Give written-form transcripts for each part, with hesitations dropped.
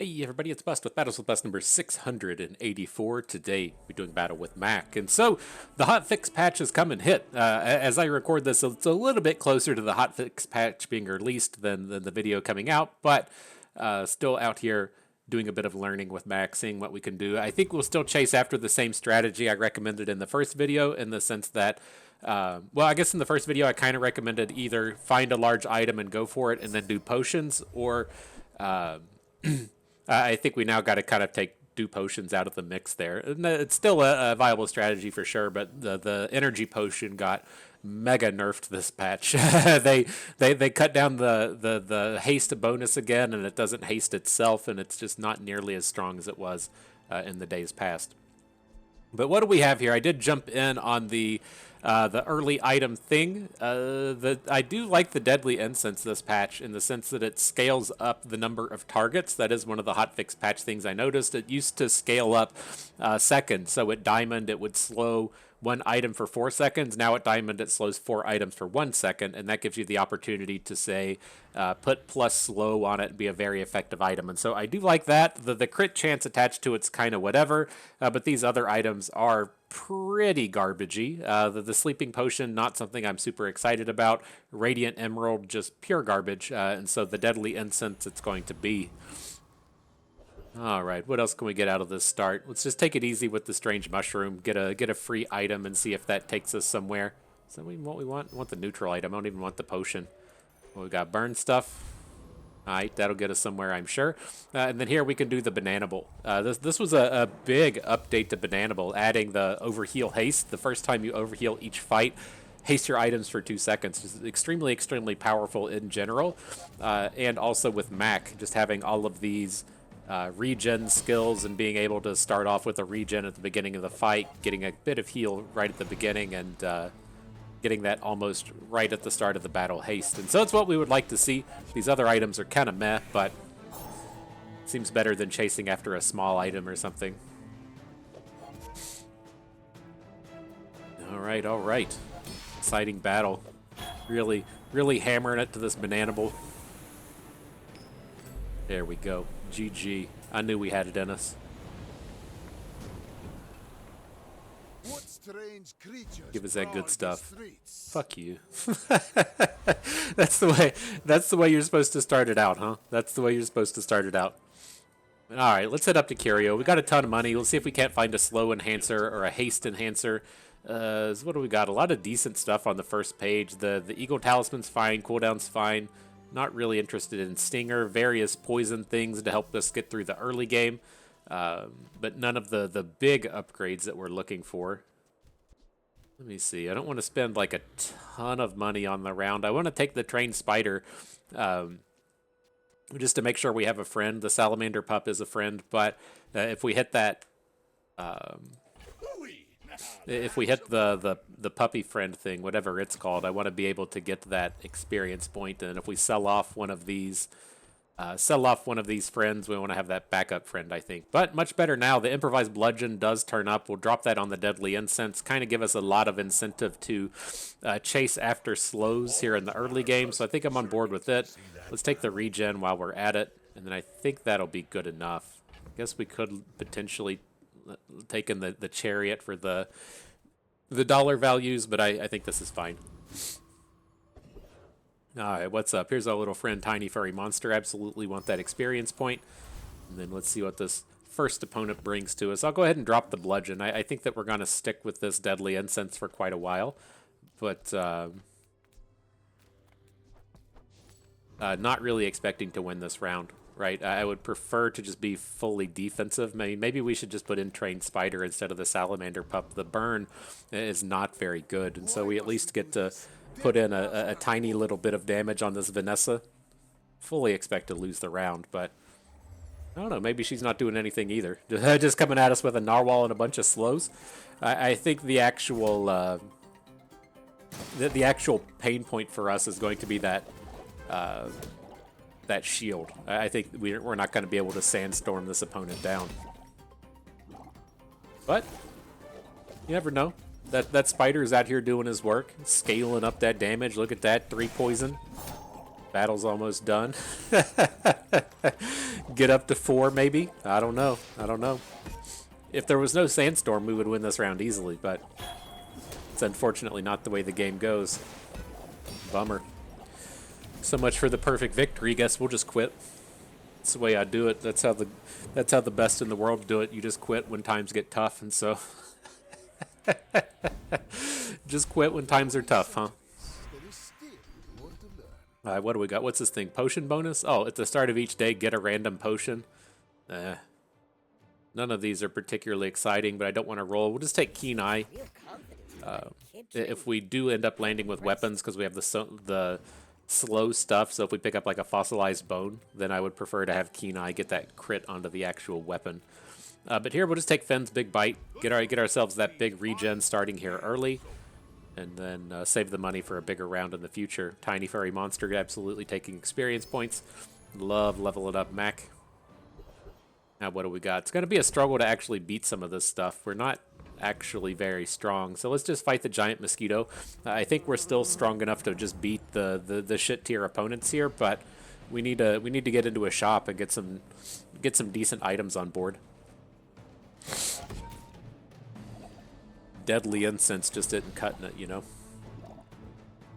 Hey everybody, it's Bust with Battles with Bust number 684. Today we're doing battle with Mac. And so the hotfix patch has come and hit. As I record this, it's a little bit closer to the hotfix patch being released than the video coming out, but still out here doing a bit of learning with Mac, seeing what we can do. I think we'll still chase after the same strategy I recommended in the first video, in the sense that well, I guess in the first video I kind of recommended either find a large item and go for it and then do potions, or I think we now got to kind of do potions out of the mix there. It's still a viable strategy for sure, but the energy potion got mega nerfed this patch. they cut down the haste bonus again, and it doesn't haste itself, and it's just not nearly as strong as it was in the days past. But what do we have here? I did jump in on the early item thing. I do like the Deadly Incense this patch, in the sense that it scales up the number of targets. That is one of the hotfix patch things I noticed. It used to scale up seconds. So at Diamond, it would slow one item for 4 seconds. Now at Diamond, it slows 4 items for 1 second, and that gives you the opportunity to say put plus slow on it and be a very effective item. And so I do like that. The crit chance attached to it's kind of whatever, but these other items are pretty garbagey. The sleeping potion, not something I'm super excited about. Radiant Emerald, just pure garbage. And so the Deadly Incense it's going to be. All right, what else can we get out of this start? Let's just take it easy with the Strange Mushroom. Get a free item and see if that takes us somewhere. Is that what we want? We want the neutral item. I don't even want the potion. Well, we got burn stuff. All right, that'll get us somewhere, I'm sure. And then here we can do the Banana Bowl. This was a big update to Banana Bowl, adding the overheal haste. The first time you overheal each fight, haste your items for 2 seconds. It's extremely, extremely powerful in general. And also with Mac, just having all of these regen skills and being able to start off with a regen at the beginning of the fight, getting a bit of heal right at the beginning, and getting that almost right at the start of the battle haste. And so it's what we would like to see. These other items are kind of meh, but seems better than chasing after a small item or something. All right. Exciting battle. Really, really hammering it to this Banana Bowl. There we go. GG. I knew we had it in us. Give us that good stuff. Fuck you. That's the way you're supposed to start it out, huh? That's the way you're supposed to start it out. All right, let's head up to Curio. We got a ton of money. Let's see if we can't find a slow enhancer or a haste enhancer. So what do we got? A lot of decent stuff on the first page. The Eagle Talisman's fine. Cooldown's fine. Not really interested in Stinger. Various poison things to help us get through the early game. But none of the big upgrades that we're looking for. Let me see. I don't want to spend like a ton of money on the round. I want to take the Trained Spider just to make sure we have a friend. The Salamander Pup is a friend, but if we hit that... if we hit the puppy friend thing, whatever it's called, I want to be able to get that experience point. And if we sell off one of these friends, we want to have that backup friend, I think. But much better now. The improvised bludgeon does turn up. We'll drop that on the Deadly Incense. Kind of give us a lot of incentive to chase after slows here in the early game. So I think I'm on board with it. Let's take the regen while we're at it, and then I think that'll be good enough. I guess we could potentially take in the chariot for the dollar values, but I think this is fine. All right, what's up? Here's our little friend, Tiny Furry Monster. Absolutely want that experience point. And then let's see what this first opponent brings to us. I'll go ahead and drop the bludgeon. I think that we're going to stick with this Deadly Incense for quite a while. But not really expecting to win this round, right? I would prefer to just be fully defensive. Maybe we should just put in Trained Spider instead of the Salamander Pup. The burn is not very good, and so we at least get to put in a tiny little bit of damage on this Vanessa. Fully expect to lose the round, but I don't know. Maybe she's not doing anything either. Just coming at us with a Narwhal and a bunch of slows. I think the actual the actual pain point for us is going to be that that shield. I think we're not going to be able to sandstorm this opponent down. But you never know. That spider is out here doing his work, scaling up that damage. Look at that, 3 poison. Battle's almost done. Get up to 4, maybe? I don't know. I don't know. If there was no sandstorm, we would win this round easily, but it's unfortunately not the way the game goes. Bummer. So much for the perfect victory. Guess we'll just quit. That's the way I do it. That's how the best in the world do it. You just quit when times get tough, and so just quit when times are tough, huh? All right, what do we got? What's this thing? Potion bonus? Oh, at the start of each day, get a random potion. None of these are particularly exciting, but I don't want to roll. We'll just take Keen Eye. If we do end up landing with weapons, because we have the slow stuff, so if we pick up like a fossilized bone, then I would prefer to have Keen Eye, get that crit onto the actual weapon. But here, we'll just take Fenn's Big Bite, get ourselves that big regen starting here early, and then save the money for a bigger round in the future. Tiny Furry Monster, absolutely taking experience points. Love leveling up Mac. Now, what do we got? It's going to be a struggle to actually beat some of this stuff. We're not actually very strong, so let's just fight the giant mosquito. I think we're still strong enough to just beat the shit tier opponents here, but we need to get into a shop and get some decent items on board. Deadly incense just isn't cutting it, you know.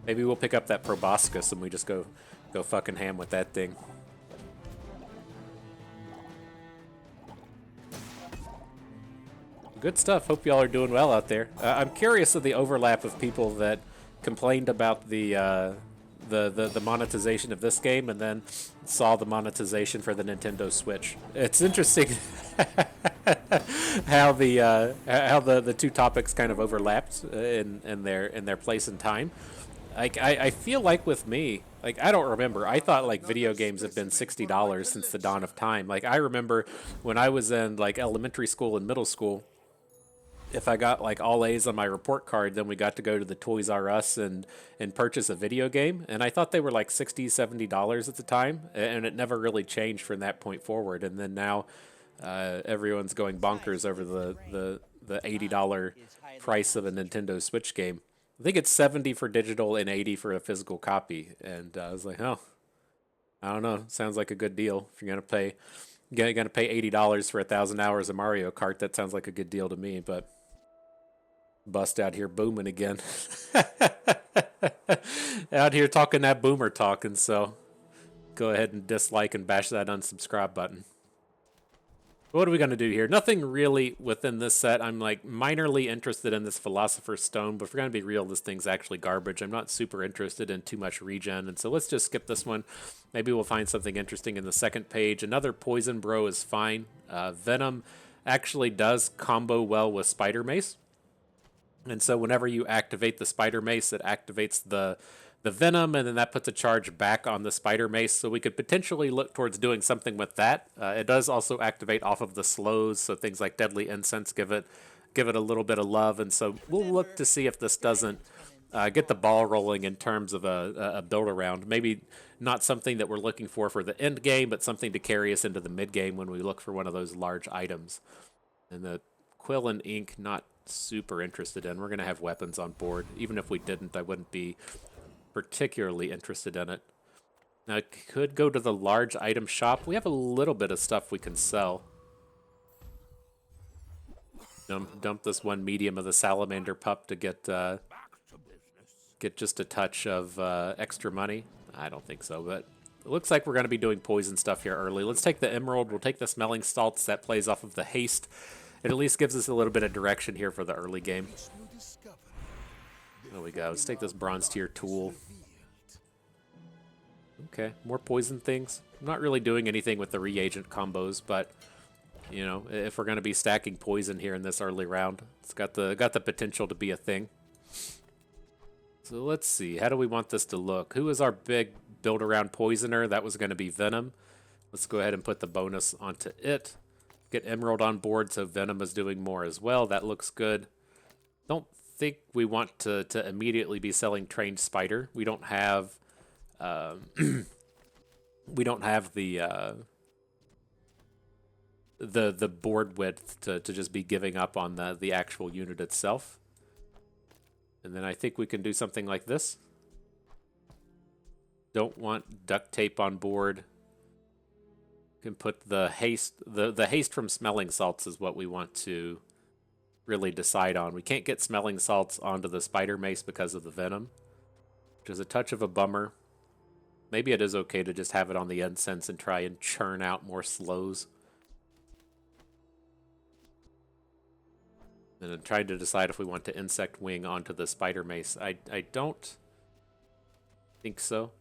Maybe we'll pick up that proboscis and we just go fucking ham with that thing. Good stuff. Hope y'all are doing well out there. I'm curious of the overlap of people that complained about the monetization of this game and then saw the monetization for the Nintendo Switch. It's interesting how the two topics kind of overlapped in their place and time. I feel like with me, like, I don't remember. I thought like video games have been $60 since the dawn of time. Like, I remember when I was in like elementary school and middle school, if I got like all A's on my report card, then we got to go to the Toys R Us and purchase a video game. And I thought they were like $60, $70 at the time. And it never really changed from that point forward. And then now everyone's going bonkers over the $80 price of a Nintendo Switch game. I think it's 70 for digital and 80 for a physical copy. And I was like, oh, I don't know. Sounds like a good deal. If you're going to pay $80 for 1,000 hours of Mario Kart, that sounds like a good deal to me, but bust out here booming again. Out here talking that boomer talk, and so go ahead and dislike and bash that unsubscribe button. What are we going to do here? Nothing really within this set. I'm like minorly interested in this Philosopher's Stone, but if we're going to be real, this thing's actually garbage. I'm not super interested in too much regen, and so let's just skip this one. Maybe we'll find something interesting in the second page. Another Poison Bro is fine. Venom actually does combo well with Spider Mace. And so whenever you activate the Spider Mace, it activates the Venom, and then that puts a charge back on the Spider Mace, so we could potentially look towards doing something with that. It does also activate off of the slows, so things like Deadly Incense give it a little bit of love, and so we'll look to see if this doesn't get the ball rolling in terms of a build-around. Maybe not something that we're looking for the end game, but something to carry us into the mid-game when we look for one of those large items. And the Quill and Ink, not super interested in. We're going to have weapons on board. Even if we didn't, I wouldn't be particularly interested in it. Now, I could go to the large item shop. We have a little bit of stuff we can sell. Dump this one medium of the salamander pup to get just a touch of extra money. I don't think so, but it looks like we're going to be doing poison stuff here early. Let's take the emerald. We'll take the smelling salts. That plays off of the haste. It at least gives us a little bit of direction here for the early game. There we go. Let's take this bronze tier tool. Okay, more poison things. I'm not really doing anything with the reagent combos, but you know, if we're going to be stacking poison here in this early round, it's got the potential to be a thing. So let's see. How do we want this to look? Who is our big build around poisoner? That was going to be Venom. Let's go ahead and put the bonus onto it. Get Emerald on board, so Venom is doing more as well. That looks good. Don't think we want to immediately be selling Trained Spider. We don't have we don't have the board width to just be giving up on the actual unit itself. And then I think we can do something like this. Don't want duct tape on board. Can put the haste. The haste from smelling salts is what we want to really decide on. We can't get smelling salts onto the spider mace because of the venom, which is a touch of a bummer. Maybe it is okay to just have it on the incense and try and churn out more slows. And then trying to decide if we want to insect wing onto the spider mace. I don't think so.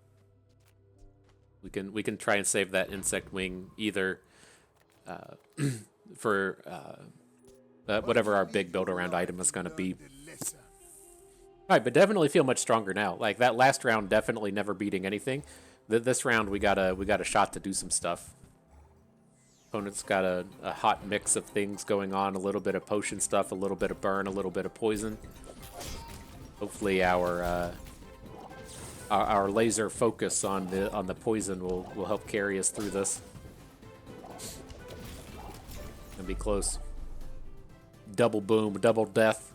We can try and save that insect wing either for whatever our big build around item is going to be. All right, but definitely feel much stronger now. Like that last round, definitely never beating anything. This round, we got a shot to do some stuff. Opponent's got a hot mix of things going on. A little bit of potion stuff, a little bit of burn, a little bit of poison. Hopefully, our laser focus on the poison will help carry us through this. And be close. Double boom, double death.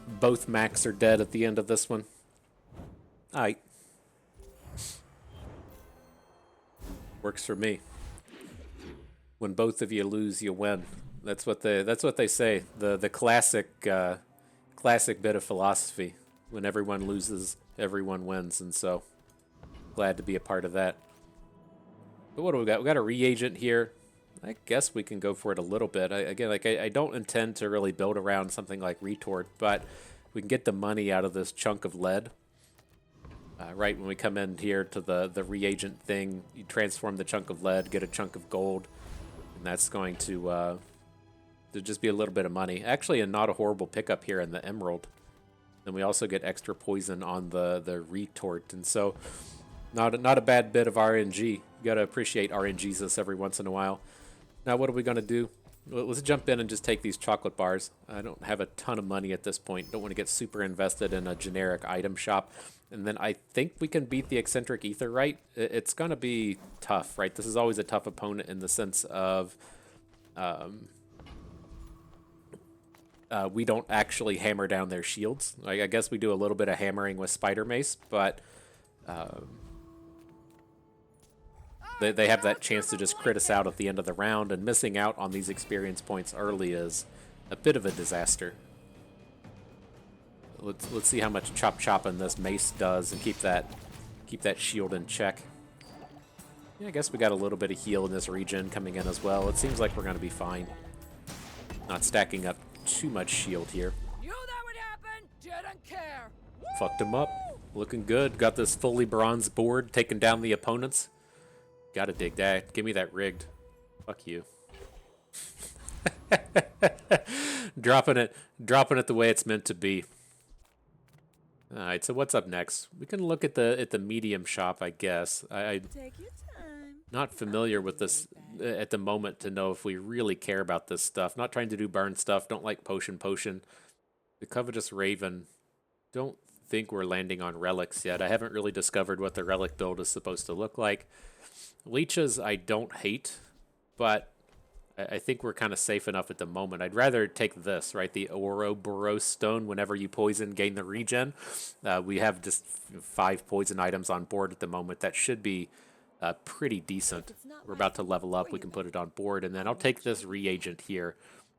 Both Macs are dead at the end of this one. Aight. Works for me. When both of you lose, you win. That's what they say. The classic bit of philosophy. When everyone loses, everyone wins, and so glad to be a part of that. But what do we got? We got a reagent here. I guess we can go for it a little bit. I don't intend to really build around something like retort, but we can get the money out of this chunk of lead. Right when we come in here to the reagent thing, you transform the chunk of lead, get a chunk of gold, and that's going to just be a little bit of money. Actually, and not a horrible pickup here in the emerald. Then we also get extra poison on the retort, and so not a bad bit of RNG. You gotta appreciate RNGs every once in a while. Now, what are we gonna do? Well, let's jump in and just take these chocolate bars. I don't have a ton of money at this point. Don't want to get super invested in a generic item shop. And then I think we can beat the eccentric ether, right? It's gonna be tough, right? This is always a tough opponent in the sense of we don't actually hammer down their shields. Like, I guess we do a little bit of hammering with Spider Mace, but they have that chance to just crit us out at the end of the round, and missing out on these experience points early is a bit of a disaster. Let's see how much chopping this Mace does and keep that shield in check. Yeah, I guess we got a little bit of heal in this region coming in as well. It seems like we're going to be fine. Not stacking up too much shield here. Knew that would happen. Didn't care. Fucked him up. Looking good. Got this fully bronze board, taking down the opponents. Gotta dig that. Give me that rigged. Fuck you. dropping it the way it's meant to be. All right, so what's up next? We can look at the medium shop, I guess. Take your time. Not familiar with this at the moment to know if we really care about this stuff. Not trying to do burn stuff. Don't like potion. The Covetous Raven. Don't think we're landing on relics yet. I haven't really discovered what the relic build is supposed to look like. Leeches I don't hate, but I think we're kind of safe enough at the moment. I'd rather take this, right? The Ouroboros Stone. Whenever you poison, gain the regen. We have just 5 poison items on board at the moment. That should be pretty decent. We're about to level up. We can put it on board. And then I'll take this reagent here.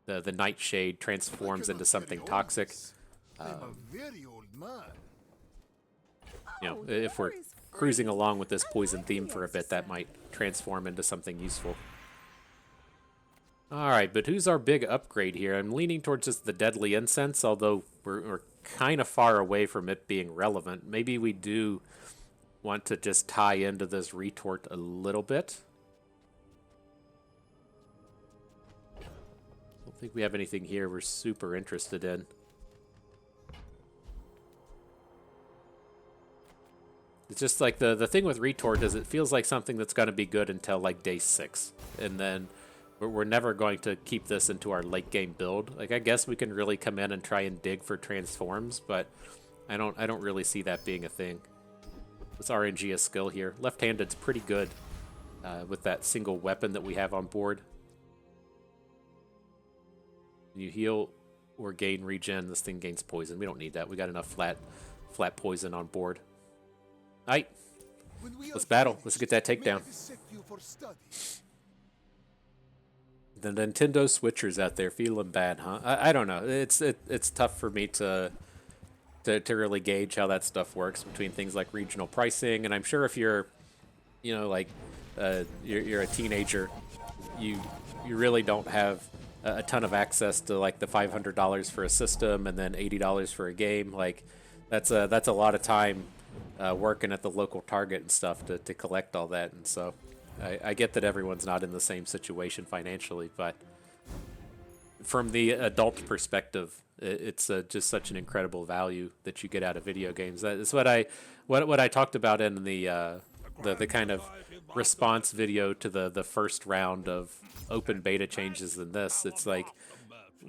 The Nightshade transforms into something toxic. If we're cruising along with this poison theme for a bit, that might transform into something useful. Alright, but who's our big upgrade here? I'm leaning towards just the Deadly Incense, although we're kind of far away from it being relevant. Maybe we do want to just tie into this retort a little bit. I don't think we have anything here we're super interested in. It's just like the thing with retort is it feels like something that's going to be good until like day 6. And then we're never going to keep this into our late game build. Like, I guess we can really come in and try and dig for transforms, but I don't really see that being a thing. Let's RNG a skill here. Left-handed's pretty good with that single weapon that we have on board. When you heal or gain regen, this thing gains poison. We don't need that. We got enough flat poison on board. Aight. Let's battle. Let's get that takedown. The Nintendo Switchers out there feeling bad, huh? I don't know. It's tough for me to really gauge how that stuff works between things like regional pricing, and I'm sure if you're, like, you're a teenager, you really don't have a ton of access to like the $500 for a system and then $80 for a game. Like, that's a lot of time working at the local Target and stuff to collect all that, and so. I get that everyone's not in the same situation financially, but from the adult perspective, it's just such an incredible value that you get out of video games. That's what I talked about in the kind of response video to the first round of open beta changes in this. It's like,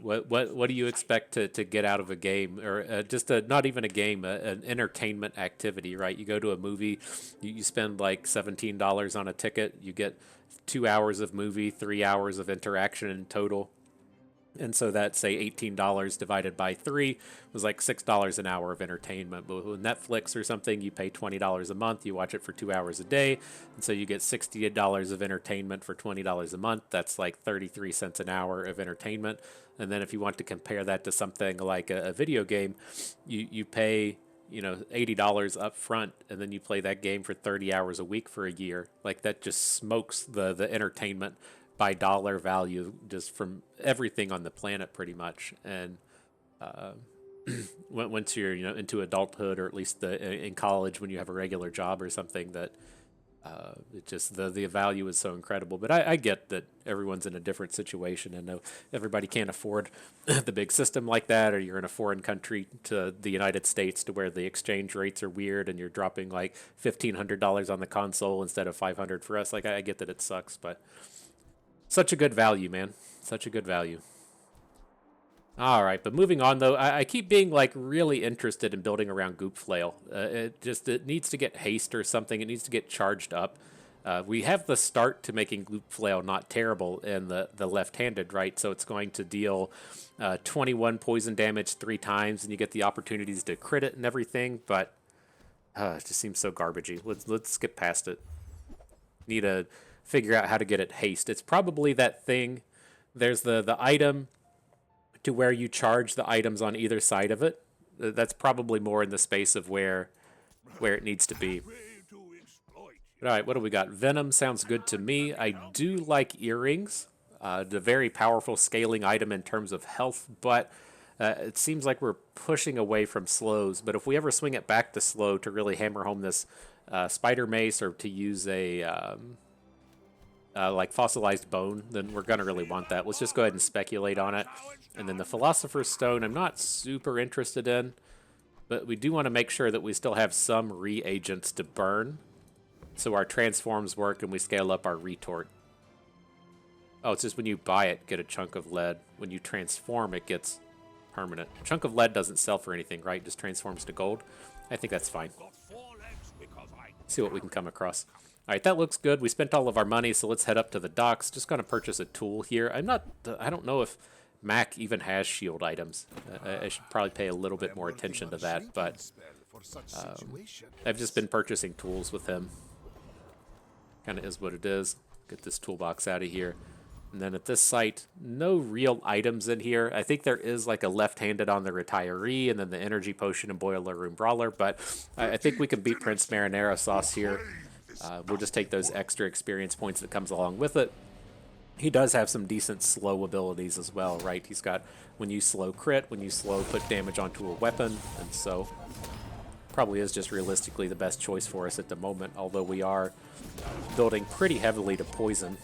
what do you expect to get out of a game, or just not even a game, an entertainment activity, right? You go to a movie, you spend like $17 on a ticket, you get 2 hours of movie, 3 hours of interaction in total. And so that, say, $18 divided by 3 was like $6 an hour of entertainment. But with Netflix or something, you pay $20 a month. You watch it for 2 hours a day. And so you get $68 of entertainment for $20 a month. That's like 33 cents an hour of entertainment. And then if you want to compare that to something like a video game, you pay, $80 up front, and then you play that game for 30 hours a week for a year. Like, that just smokes the entertainment by dollar value just from everything on the planet, pretty much. And once you're into adulthood, or at least in college when you have a regular job or something, that it just the value is so incredible. But I get that everyone's in a different situation, and everybody can't afford the big system like that, or you're in a foreign country to the United States to where the exchange rates are weird and you're dropping like $1,500 on the console instead of $500 for us. Like, I get that it sucks, but such a good value, man. Such a good value. All right, but moving on, though, I keep being like really interested in building around Goop Flail. It needs to get haste or something. It needs to get charged up. We have the start to making Goop Flail not terrible in the left-handed, right? So it's going to deal 21 poison damage 3 times, and you get the opportunities to crit it and everything. But it just seems so garbagey. Let's skip past it. Need to figure out how to get it haste. It's probably that thing. There's the item to where you charge the items on either side of it. That's probably more in the space of where it needs to be. All right, what do we got? Venom sounds good to me. I do like earrings. The very powerful scaling item in terms of health, but it seems like we're pushing away from slows. But if we ever swing it back to slow to really hammer home this spider mace, or to use a like fossilized bone, then we're going to really want that. Let's just go ahead and speculate on it. And then the Philosopher's Stone, I'm not super interested in, but we do want to make sure that we still have some reagents to burn, so our transforms work and we scale up our retort. Oh, it's just when you buy it, get a chunk of lead. When you transform, it gets permanent. A chunk of lead doesn't sell for anything, right? Just transforms to gold. I think that's fine. See what we can come across. All right, that looks good. We spent all of our money, so let's head up to the docks. Just going to purchase a tool here. I don't know if Mac even has shield items. I should probably pay a little bit more attention to that, but I've just been purchasing tools with him. Kind of is what it is. Get this toolbox out of here. And then at this site, no real items in here. I think there is like a left-handed on the retiree, and then the energy potion and boiler room brawler, but I think we can beat Prince Marinara Sauce here. We'll just take those extra experience points that comes along with it. He does have some decent slow abilities as well, right? He's got when you slow crit, when you slow put damage onto a weapon, and so probably is just realistically the best choice for us at the moment, although we are building pretty heavily to poison.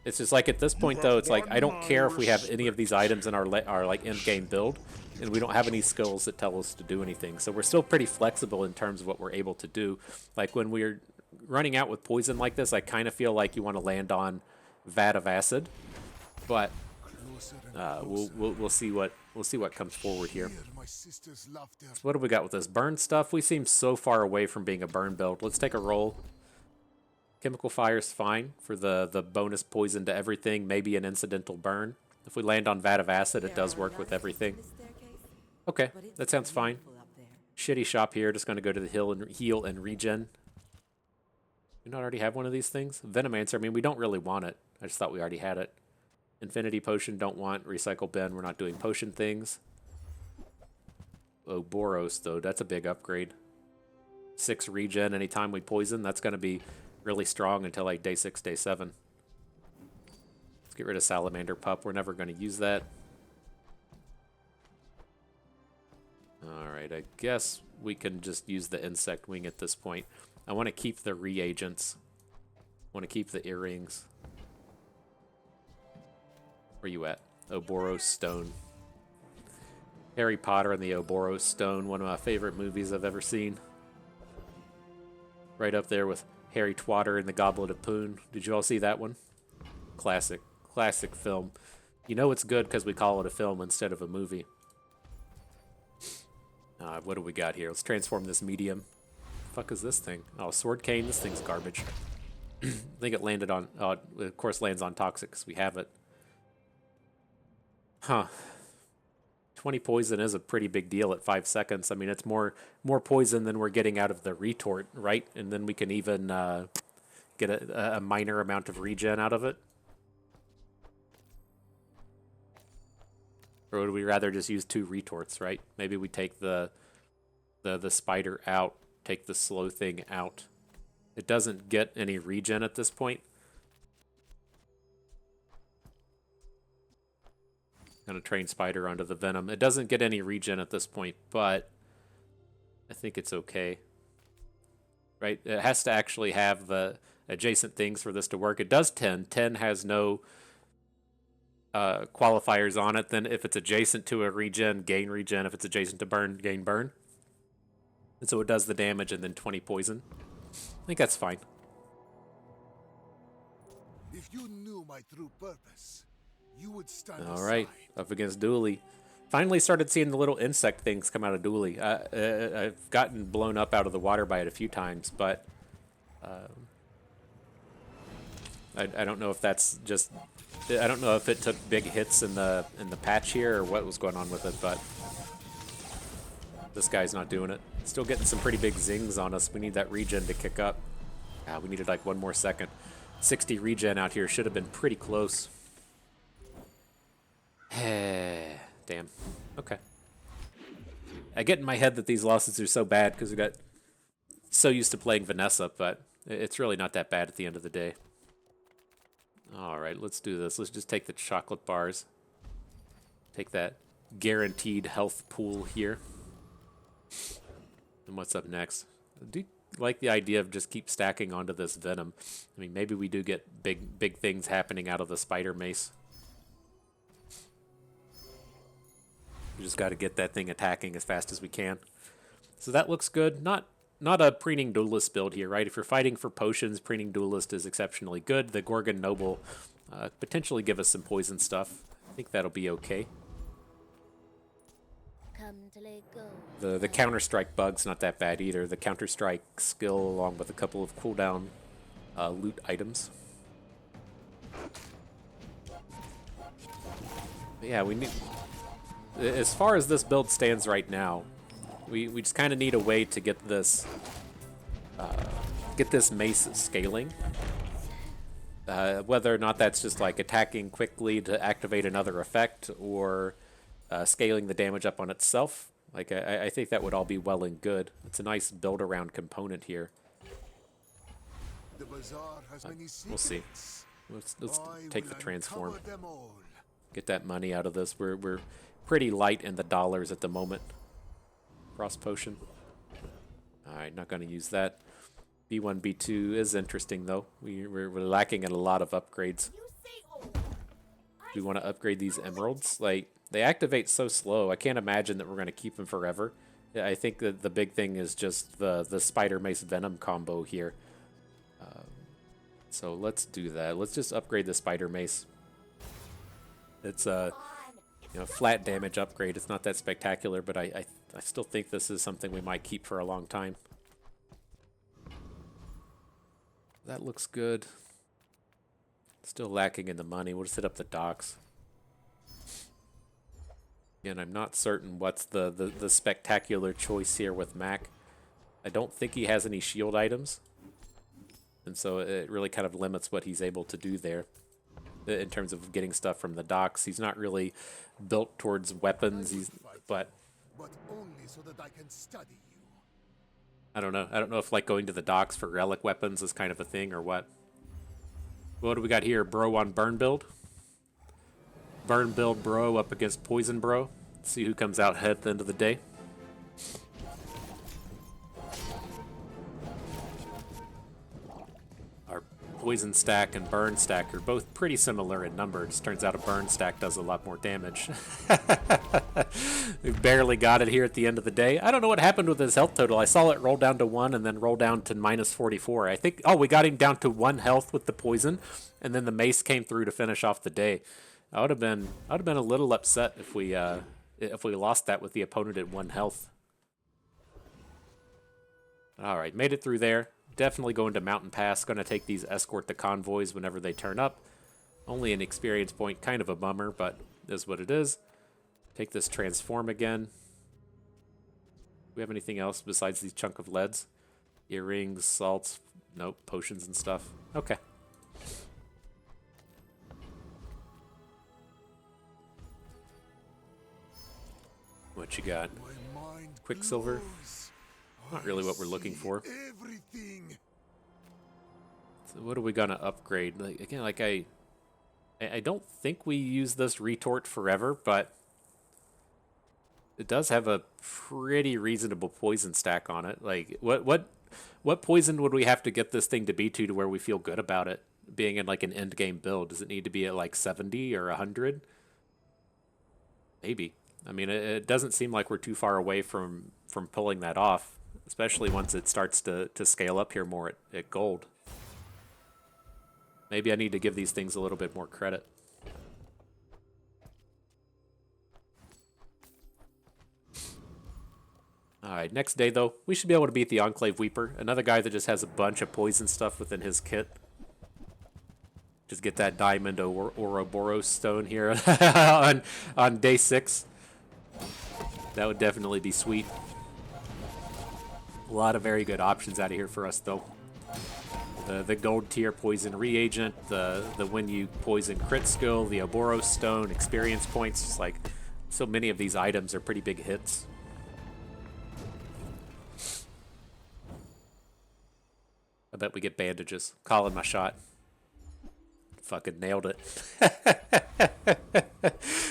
It's just like at this point, though, it's like I don't care if we have any of these items in our like end-game build, and we don't have any skills that tell us to do anything. So we're still pretty flexible in terms of what we're able to do. Like when we're running out with poison like this, I kind of feel like you want to land on Vat of Acid, but we'll see what comes forward here. So what do we got with this burn stuff? We seem so far away from being a burn build. Let's take a roll. Chemical fire's fine for the bonus poison to everything, maybe an incidental burn. If we land on Vat of Acid, it does work with everything. Okay, that sounds fine. Shitty shop here. Just going to go to the hill and heal and regen. Do not already have one of these things? Venomancer, I mean, we don't really want it. I just thought we already had it. Infinity Potion, don't want. Recycle Bin, we're not doing potion things. Boros, though, that's a big upgrade. 6 regen anytime we poison. That's going to be really strong until like day 6, day 7. Let's get rid of Salamander Pup. We're never going to use that. Alright, I guess we can just use the Insect Wing at this point. I want to keep the reagents. I want to keep the earrings. Where you at? Ouroboros Stone. Harry Potter and the Ouroboros Stone, one of my favorite movies I've ever seen. Right up there with Harry Twatter and the Goblet of Poon. Did you all see that one? Classic. Classic film. You know it's good because we call it a film instead of a movie. What do we got here? Let's transform this medium. Fuck is this thing? Oh, Sword Cane. This thing's garbage. I think it landed on... Oh, it of course lands on Toxic because we have it. Huh. 20 poison is a pretty big deal at 5 seconds. I mean, it's more poison than we're getting out of the retort, right? And then we can even get a minor amount of regen out of it. Or would we rather just use 2 retorts, right? Maybe we take the spider out, take the slow thing out. It doesn't get any regen at this point. Gonna train spider onto the venom. It doesn't get any regen at this point, but I think it's okay. Right? It has to actually have the adjacent things for this to work. It does 10. 10 has no qualifiers on it. Then if it's adjacent to a regen, gain regen. If it's adjacent to burn, gain burn. And so it does the damage and then 20 poison. I think that's fine. If you knew my true purpose, you would stand All right, up against Dooley. Finally started seeing the little insect things come out of Dooley. I've gotten blown up out of the water by it a few times, but I don't know if that's just... I don't know if it took big hits in the patch here or what was going on with it, but this guy's not doing it. Still getting some pretty big zings on us. We need that regen to kick up. We needed like 1 more second. 60 regen out here should have been pretty close. Damn. Okay. I get in my head that these losses are so bad because we got so used to playing Vanessa, but it's really not that bad at the end of the day. Alright, let's do this. Let's just take the chocolate bars. Take that guaranteed health pool here. And what's up next? I do like the idea of just keep stacking onto this venom. I mean, maybe we do get big things happening out of the spider mace. We just got to get that thing attacking as fast as we can. So that looks good. Not a preening duelist build here, right? If you're fighting for potions, preening duelist is exceptionally good. The Gorgon Noble potentially give us some poison stuff. I think that'll be okay. The Counter-Strike bug's not that bad either. The Counter-Strike skill along with a couple of cooldown loot items. But yeah, we need... As far as this build stands right now, we just kind of need a way to get this mace scaling. Whether or not that's just like attacking quickly to activate another effect or scaling the damage up on itself. Like I think that would all be well and good. It's a nice build around component here. The Bazaar has many We'll see. Let's take the transform. them all. Get that money out of this. We're pretty light in the dollars at the moment. Frost potion. Alright, not going to use that. B1, B2 is interesting though. We're lacking in a lot of upgrades. Do we want to upgrade these emeralds? Like, they activate so slow. I can't imagine that we're going to keep them forever. I think that the big thing is just the Spider Mace Venom combo here. So let's do that. Let's just upgrade the Spider Mace. It's a flat damage upgrade. It's not that spectacular, but I still think this is something we might keep for a long time. That looks good. Still lacking in the money. We'll just hit up the docks. And I'm not certain what's the spectacular choice here with Mac. I don't think he has any shield items. And so it really kind of limits what he's able to do there in terms of getting stuff from the docks. He's not really built towards weapons, but only so that I can study you. I don't know. I don't know if like going to the docks for relic weapons is kind of a thing or what. What do we got here? Bro on burn build. Burn build bro up against poison bro. Let's see who comes out ahead at the end of the day. Our poison stack and burn stack are both pretty similar in number. It just turns out a burn stack does a lot more damage. We barely got it here at the end of the day. I don't know what happened with his health total. I saw it roll down to 1 and then roll down to minus 44. I think, oh, we got him down to 1 health with the poison, and then the mace came through to finish off the day. I would have been a little upset if we lost that with the opponent at 1 health. All right, made it through there. Definitely going to Mountain Pass. Going to take these escort the convoys whenever they turn up. Only an experience point, kind of a bummer, but is what it is. Take this transform again. Do we have anything else besides these chunk of leads? Earrings, salts, nope, potions and stuff. Okay. What you got? Quicksilver. Not really what we're looking for. Everything. So what are we gonna upgrade? Like, again, like I don't think we use this retort forever, but it does have a pretty reasonable poison stack on it. Like, what poison would we have to get this thing to be to where we feel good about it being in like an end game build? Does it need to be at like 70 or 100? Maybe. I mean, it doesn't seem like we're too far away from pulling that off, especially once it starts to scale up here more at gold. Maybe I need to give these things a little bit more credit. Alright, next day though, we should be able to beat the Enclave Weeper. Another guy that just has a bunch of poison stuff within his kit. Just get that Diamond Ouroboros stone here on day 6. That would definitely be sweet. A lot of very good options out of here for us though. The gold tier poison reagent, the when you poison crit skill, the Ouroboros stone, experience points. Just like so many of these items are pretty big hits. I bet we get bandages. Calling my shot. Fucking nailed it.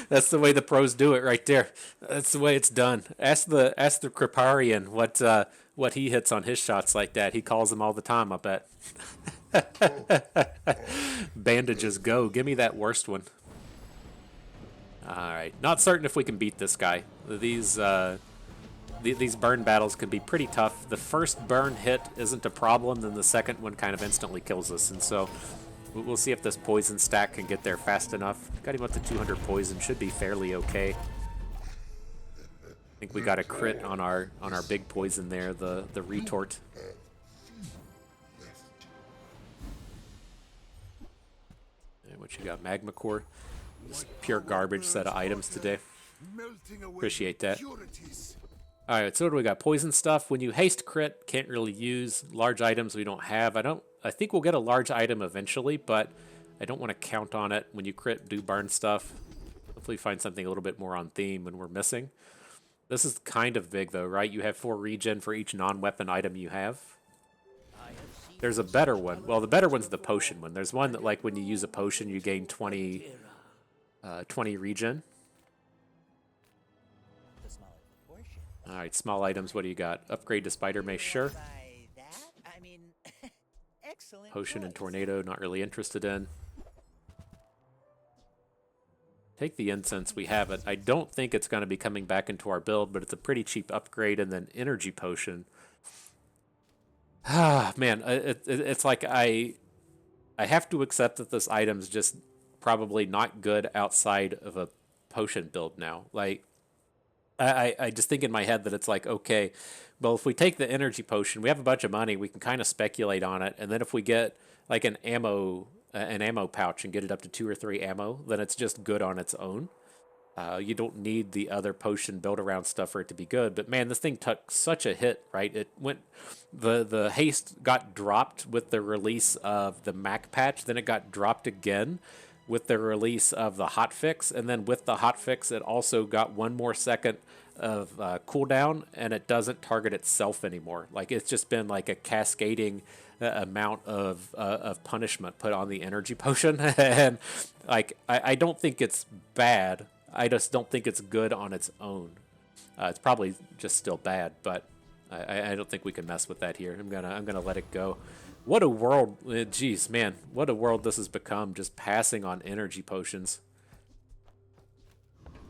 That's the way the pros do it right there. That's the way it's done. Ask the Kriparian what he hits on his shots like that. He calls them all the time, I bet. Bandages go. Give me that worst one. Alright. Not certain if we can beat this guy. These burn battles can be pretty tough. The first burn hit isn't a problem, then the second one kind of instantly kills us. And so we'll see if this poison stack can get there fast enough. Got him up to 200 poison. Should be fairly okay. I think we got a crit on our big poison there, the retort. And what you got? Magma core. Just pure garbage set of items today. Appreciate that. Alright, so what do we got? Poison stuff. When you haste crit, can't really use. Large items we don't have. I think we'll get a large item eventually, but I don't want to count on it. When you crit, do burn stuff. Hopefully find something a little bit more on theme when we're missing. This is kind of big though, right? You have 4 regen for each non-weapon item you have. There's a better one. Well, the better one's the potion one. There's one that like when you use a potion, you gain 20 regen. Alright, small items, what do you got? Upgrade to Spider Mace, sure. Potion and Tornado, not really interested in. Take the Incense, we have it. I don't think it's going to be coming back into our build, but it's a pretty cheap upgrade, and then Energy Potion. Ah, man, it's like I have to accept that this item's just probably not good outside of a potion build now. Like, I just think in my head that it's like, okay, well, if we take the energy potion, we have a bunch of money, we can kind of speculate on it, and then if we get like an ammo pouch and get it up to 2 or 3 ammo, then it's just good on its own. You don't need the other potion build around stuff for it to be good. But man, this thing took such a hit, right? It went, the haste got dropped with the release of the Mac patch, then it got dropped again with the release of the hotfix, and then with the hotfix, it also got 1 more second of cooldown, and it doesn't target itself anymore. Like it's just been like a cascading amount of punishment put on the energy potion, and like I don't think it's bad. I just don't think it's good on its own. It's probably just still bad, but I don't think we can mess with that here. I'm gonna let it go. What a world! Jeez, man, what a world this has become. Just passing on energy potions.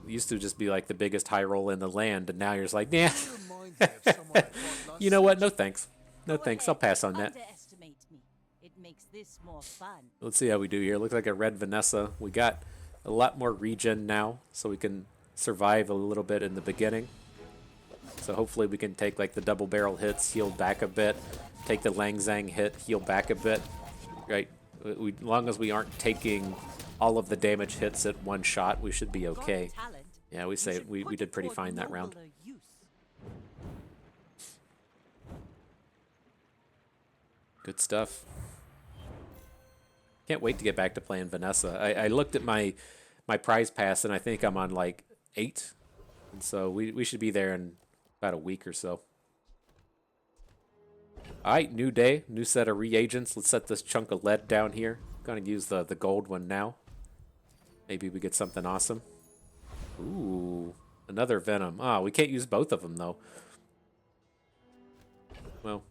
It used to just be like the biggest high roll in the land, and now you're just like, yeah. Reminds me of someone I fought last You know what? No season. thanks. No thanks. I'll pass on that. Underestimate me. It makes this more fun. Let's see how we do here. Looks like a red Vanessa. We got a lot more regen now, so we can survive a little bit in the beginning. So hopefully we can take like the double barrel hits, heal back a bit, take the Lang Zang hit, heal back a bit. Right? As long as we aren't taking all of the damage hits at one shot, we should be okay. Talent, Yeah, we say we did pretty fine that round. use. Good stuff. Can't wait to get back to playing Vanessa. I looked at my prize pass, and I think I'm on like 8. And so we should be there in about a week or so. Alright, new day, new set of reagents. Let's set this chunk of lead down here. Gonna use the gold one now. Maybe we get something awesome. Ooh, another venom. Ah, we can't use both of them though. Well,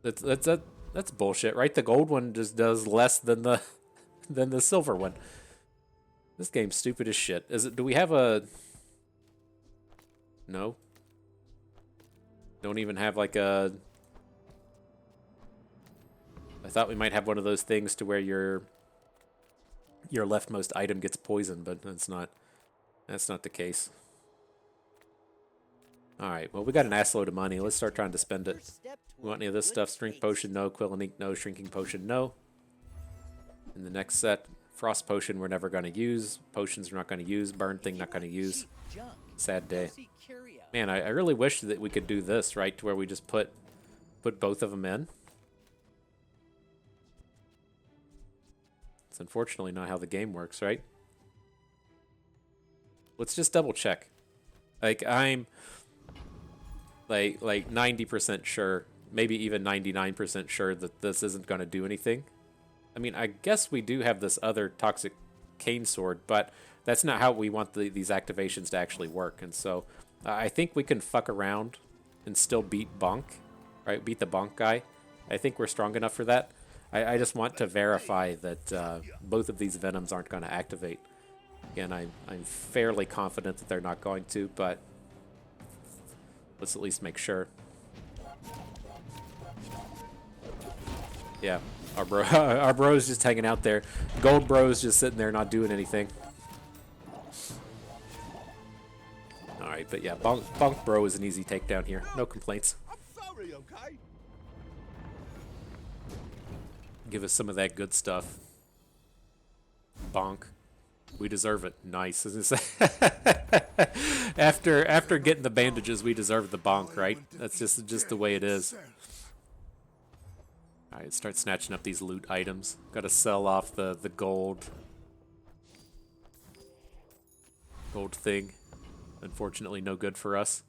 that's bullshit, right? The gold one just does less than the than the silver one. This game's stupid as shit. Is it? Do we have a? No. Don't even have like a. I thought we might have one of those things to where your leftmost item gets poisoned, but that's not. That's not the case. All right. Well, we got an assload of money. Let's start trying to spend it. We want any of this stuff? Strength potion, no. Quill and ink, no. Shrinking potion, no. In the next set, frost potion, we're never going to use. Potions, we're not going to use. Burn thing, not going to use. Sad day. Man, I really wish that we could do this, right? To where we just put both of them in. It's unfortunately not how the game works, right? Let's just double check. Like, I'm like 90% sure, maybe even 99% sure that this isn't going to do anything. I mean, I guess we do have this other toxic cane sword, but that's not how we want these activations to actually work. And so I think we can fuck around and still beat Bonk, right? Beat the Bonk guy. I think we're strong enough for that. I just want to verify that both of these Venoms aren't going to activate. Again, I'm fairly confident that they're not going to, but let's at least make sure. Yeah, our bro's just hanging out there. Gold bro's just sitting there not doing anything. Alright, but yeah, Bonk bro is an easy takedown here. No complaints. I'm sorry, okay? Give us some of that good stuff. Bonk. We deserve it. Nice. After getting the bandages, we deserve the bonk, right? That's just the way it is. Alright, start snatching up these loot items. Gotta sell off the gold thing. Unfortunately, no good for us.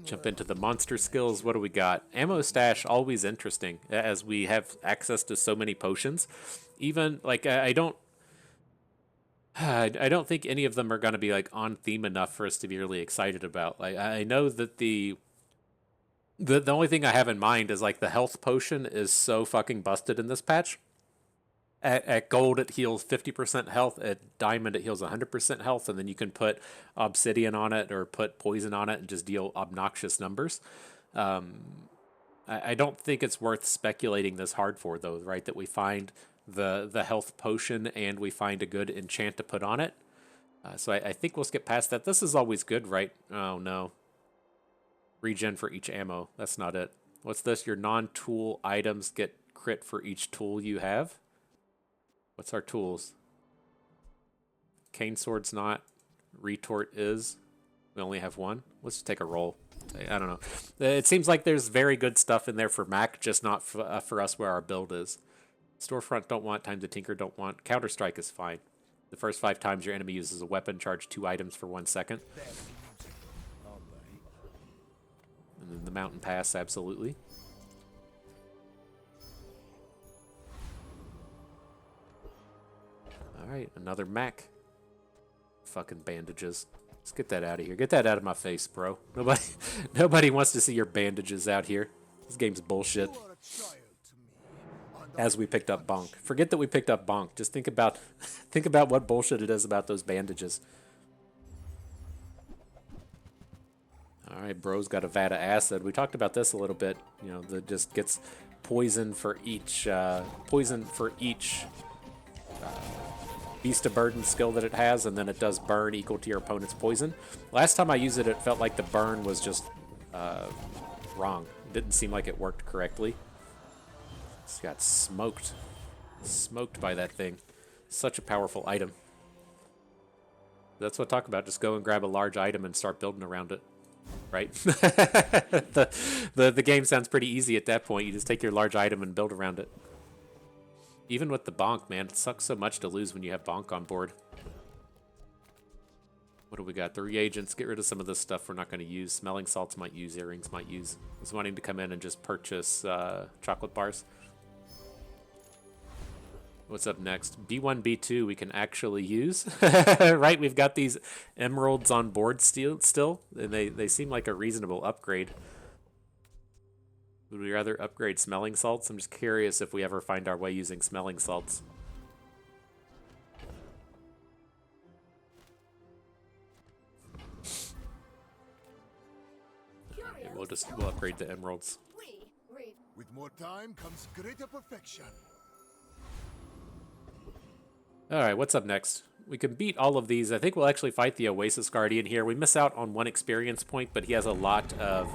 Jump into the monster skills. What do we got? Ammo stash, always interesting, as we have access to so many potions. Even, like, I don't think any of them are going to be, like, on theme enough for us to be really excited about. Like, I know that the only thing I have in mind is, like, the health potion is so fucking busted in this patch. At gold, it heals 50% health. At diamond, it heals 100% health. And then you can put obsidian on it or put poison on it and just deal obnoxious numbers. I don't think it's worth speculating this hard for, though, right? That we find the health potion and we find a good enchant to put on it. So I think we'll skip past that. This is always good, right? Oh, no. Regen for each ammo. That's not it. What's this? Your non-tool items get crit for each tool you have. What's our tools? Cane sword's not. retort is. We only have one. Let's just take a roll. I don't know. It seems like there's very good stuff in there for Mac, just not for us where our build is. Storefront don't want, Time to Tinker don't want. Counter-Strike is fine. The first 5 times your enemy uses a weapon, charge 2 items for 1 second. And then the Mountain Pass, absolutely. Alright, another Mac. Fucking bandages. Let's get that out of here. Get that out of my face, bro. Nobody wants to see your bandages out here. This game's bullshit. As we picked up Bonk. Forget that we picked up Bonk. Just think about what bullshit it is about those bandages. Alright, bro's got a vat of acid. We talked about this a little bit. You know, that just gets poison for each Beast of Burden skill that it has, and then it does burn equal to your opponent's poison. Last time I used it, it felt like the burn was just wrong. It didn't seem like it worked correctly. Just got smoked. Smoked by that thing. Such a powerful item. That's what I talk about. Just go and grab a large item and start building around it. Right? the game sounds pretty easy at that point. You just take your large item and build around it. Even with the bonk, man, it sucks so much to lose when you have bonk on board. What do we got? The reagents. Get rid of some of this stuff we're not going to use. Smelling salts might use. Earrings might use. I was wanting to come in and just purchase chocolate bars. What's up next? B1, B2 we can actually use. Right? We've got these emeralds on board still, and they seem like a reasonable upgrade. Would we rather upgrade smelling salts? I'm just curious if we ever find our way using smelling salts. Yeah, we'll upgrade the emeralds. With more time comes greater perfection. Alright, what's up next? We can beat all of these. I think we'll actually fight the Oasis Guardian here. We miss out on 1 experience point, but he has a lot of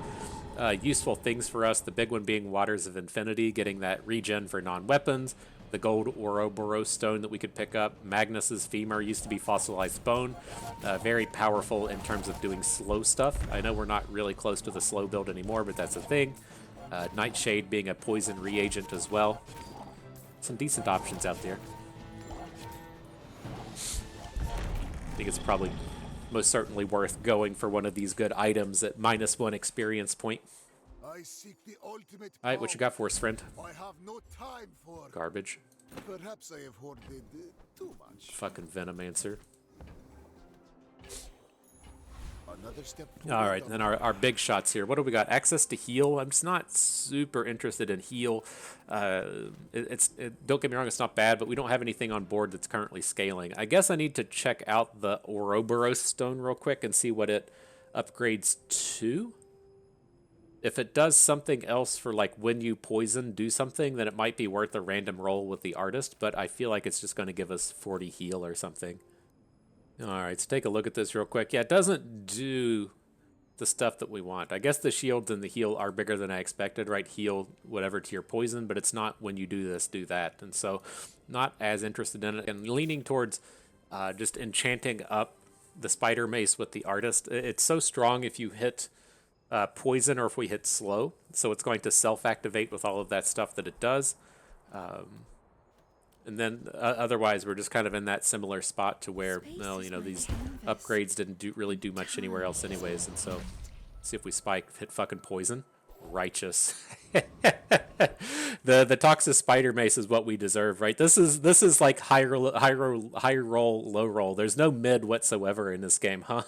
useful things for us. The big one being Waters of Infinity, getting that regen for non-weapons. The gold Ouroboros stone that we could pick up. Magnus's femur used to be fossilized bone. Very powerful in terms of doing slow stuff. I know we're not really close to the slow build anymore, but that's a thing. Nightshade being a poison reagent as well. Some decent options out there. I think it's probably most certainly worth going for one of these good items at -1 experience point. I seek the ultimate Alright, what you got for us, friend? I have no time for Garbage. Perhaps I have hoarded too much. Fucking Venomancer. Another step. Alright, then our big shots here. What do we got? Access to heal. I'm just not super interested in heal. Don't get me wrong, it's not bad, but we don't have anything on board that's currently scaling. I guess I need to check out the Ouroboros stone real quick and see what it upgrades to. If it does something else for like when you poison, do something, then it might be worth a random roll with the artist, but I feel like it's just going to give us 40 heal or something. Alright, let's take a look at this real quick. Yeah, it doesn't do the stuff that we want. I guess the shields and the heal are bigger than I expected, right? Heal whatever to your poison, but it's not when you do this, do that. And so, not as interested in it. And leaning towards just enchanting up the spider mace with the artist. It's so strong if you hit poison or if we hit slow. So it's going to self-activate with all of that stuff that it does. And then otherwise, we're just kind of in that similar spot to where, well, you know, these upgrades didn't really do much anywhere else anyways. And so, see if we spike, hit fucking poison. Righteous. The Toxic Spider Mace is what we deserve, right? This is like high roll, low roll. There's no mid whatsoever in this game, huh?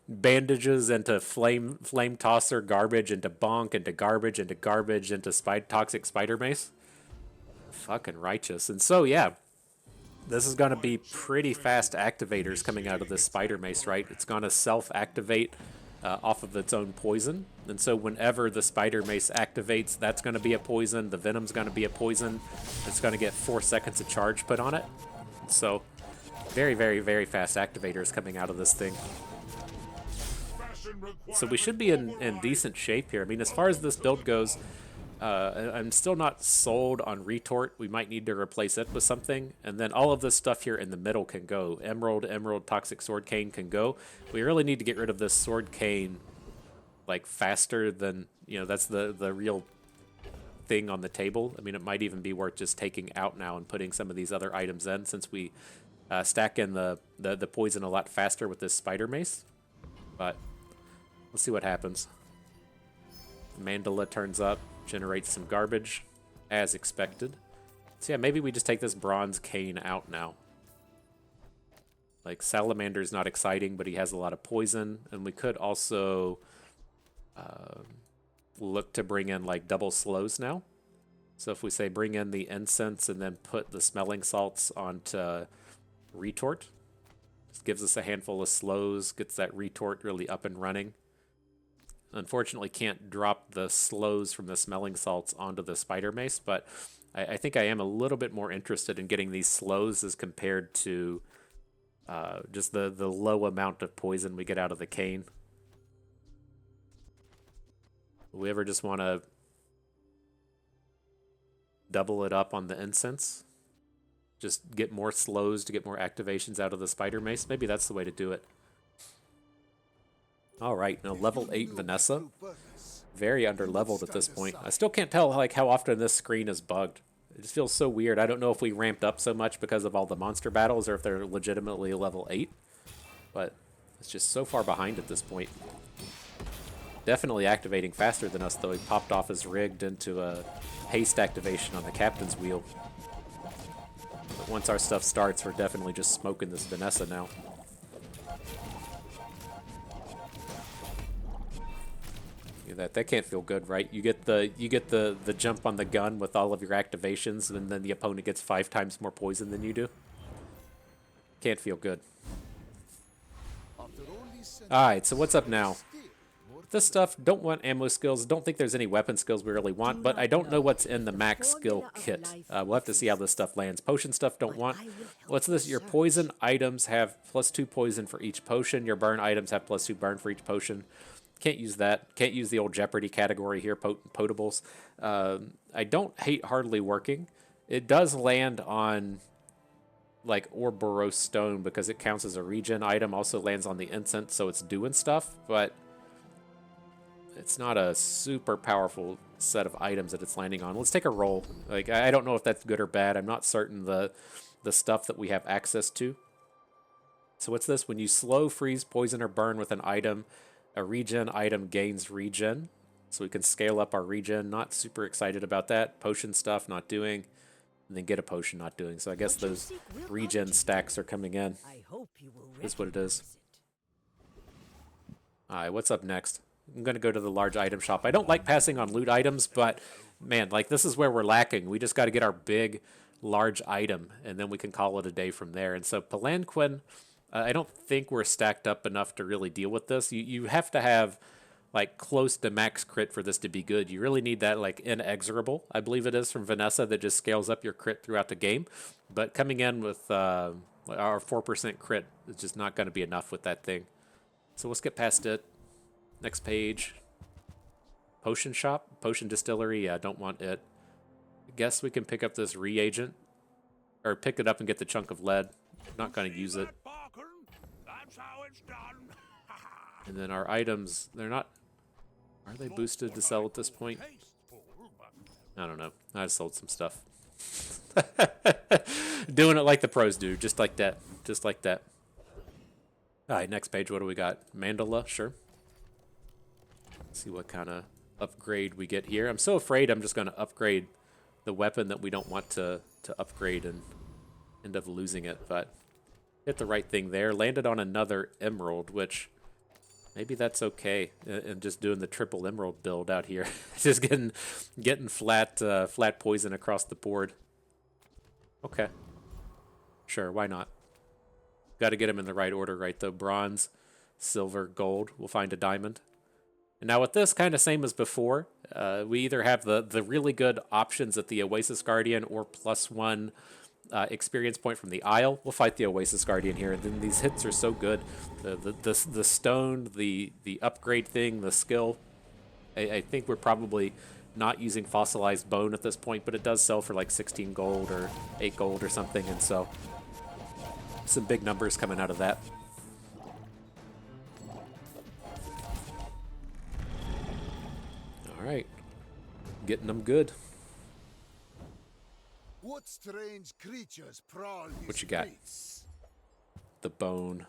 Bandages into flame tosser, garbage into bonk, into garbage, into garbage, into Toxic Spider Mace. Fucking righteous. And so, yeah, this is going to be pretty fast activators coming out of this spider mace, right? It's going to self-activate off of its own poison. And so whenever the spider mace activates, that's going to be a poison. The venom's going to be a poison. It's going to get 4 seconds of charge put on it. So very, very, very fast activators coming out of this thing. So we should be in decent shape here. I mean, as far as this build goes, I'm still not sold on retort. We might need to replace it with something. And then all of this stuff here in the middle can go. Emerald, toxic sword cane can go. We really need to get rid of this sword cane like faster than, that's the real thing on the table. I mean, it might even be worth just taking out now and putting some of these other items in, since we stack in the poison a lot faster with this spider mace. But let's see what happens. Mandala turns up, generates some garbage, as expected. So yeah, maybe we just take this bronze cane out now. Like, Salamander's not exciting, but he has a lot of poison, and we could also look to bring in like double slows now. So if we say bring in the incense and then put the smelling salts onto retort, just gives us a handful of slows, gets that retort really up and running. Unfortunately, can't drop the slows from the smelling salts onto the spider mace, but I think I am a little bit more interested in getting these slows as compared to just the low amount of poison we get out of the cane. We ever just want to double it up on the incense? Just get more slows to get more activations out of the spider mace? Maybe that's the way to do it. Alright, now level 8 Vanessa. Very under-leveled at this point. I still can't tell like how often this screen is bugged. It just feels so weird. I don't know if we ramped up so much because of all the monster battles or if they're legitimately level 8. But it's just so far behind at this point. Definitely activating faster than us, though. He popped off his rigged into a haste activation on the captain's wheel. But once our stuff starts, we're definitely just smoking this Vanessa now. That can't feel good, right? You get the jump on the gun with all of your activations, and then the opponent gets 5 times more poison than you do. Can't feel good. Alright, so what's up now? This stuff, don't want ammo skills, don't think there's any weapon skills we really want, but I don't know what's in the max skill kit. We'll have to see how this stuff lands. Potion stuff, don't want. What's this? Your poison items have +2 poison for each potion. Your burn items have +2 burn for each potion. Can't use that. Can't use the old Jeopardy category here, potables. I don't hate hardly working. It does land on like Ouroboros stone because it counts as a regen item. Also lands on the incense, so it's doing stuff, but it's not a super powerful set of items that it's landing on. Let's take a roll. Like, I don't know if that's good or bad. I'm not certain the stuff that we have access to. So what's this? When you slow, freeze, poison, or burn with an item, a regen item gains regen. So we can scale up our regen. Not super excited about that. Potion stuff, not doing. And then get a potion, not doing. So I guess those regen stacks are coming in. That's what it is. Alright, what's up next? I'm going to go to the large item shop. I don't like passing on loot items, but man, like this is where we're lacking. We just got to get our big, large item, and then we can call it a day from there. And so Palanquin, I don't think we're stacked up enough to really deal with this. You have to have like close to max crit for this to be good. You really need that like inexorable, I believe it is, from Vanessa, that just scales up your crit throughout the game. But coming in with our 4% crit is just not going to be enough with that thing. So let's get past it. Next page. Potion shop? Potion distillery? Yeah, don't want it. I guess we can pick up this reagent. Or pick it up and get the chunk of lead. Not going to use it. And then our items, they're not... Are they boosted to sell at this point? I don't know. I just sold some stuff. Doing it like the pros do. Just like that. Just like that. Alright, next page. What do we got? Mandala? Sure. See what kind of upgrade we get here. I'm so afraid I'm just going to upgrade the weapon that we don't want to upgrade and end up losing it, but hit the right thing there. Landed on another emerald, which maybe that's okay. And just doing the triple emerald build out here. Just getting flat poison across the board. Okay. Sure, why not? Got to get them in the right order, right though. Bronze, silver, gold. We'll find a diamond. And now with this, kind of same as before, we either have the really good options at the Oasis Guardian or +1 experience point from the Isle. We'll fight the Oasis Guardian here, and then these hits are so good. The stone, the upgrade thing, the skill. I think we're probably not using fossilized bone at this point, but it does sell for like 16 gold or 8 gold or something, and so some big numbers coming out of that. All right, getting them good. What strange creatures prowl these What you got? streets? The bone.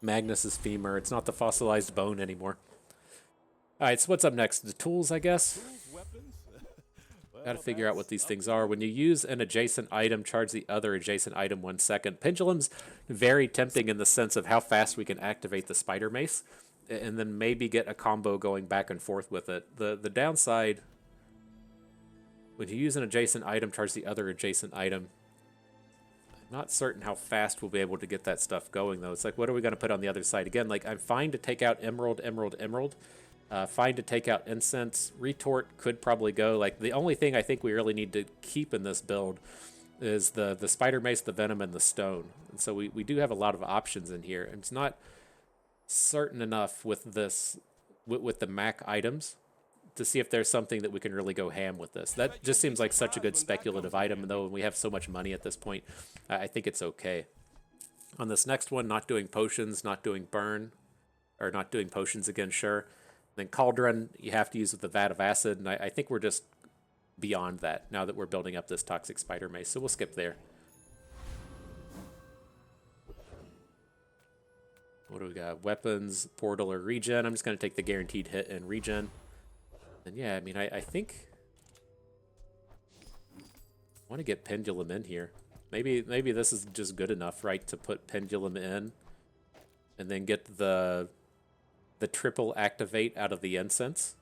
Magnus's femur. It's not the fossilized bone anymore. All right, so what's up next? The tools, I guess? Got to figure out what these things are. When you use an adjacent item, charge the other adjacent item 1 second. Pendulum's very tempting in the sense of how fast we can activate the spider mace, and then maybe get a combo going back and forth with it. The downside, when you use an adjacent item, charge the other adjacent item. I'm not certain how fast we'll be able to get that stuff going, though. It's like, what are we going to put on the other side? Again, like, I'm fine to take out emerald, emerald, emerald. Fine to take out incense. Retort could probably go. Like, the only thing I think we really need to keep in this build is the spider mace, the venom, and the stone. And so we do have a lot of options in here. It's not certain enough with this, with the Mac items, to see if there's something that we can really go ham with this. That just seems like such a good speculative item, though, and we have so much money at this point, I think it's okay. On this next one, not doing potions, not doing burn, or not doing potions again, sure. Then Cauldron, you have to use with the vat of acid, and I think we're just beyond that now that we're building up this toxic spider mace, so we'll skip there. What do we got? Weapons, portal, or regen. I'm just going to take the guaranteed hit and regen. And yeah, I mean, I think I want to get Pendulum in here. Maybe this is just good enough, right, to put Pendulum in and then get the triple activate out of the incense.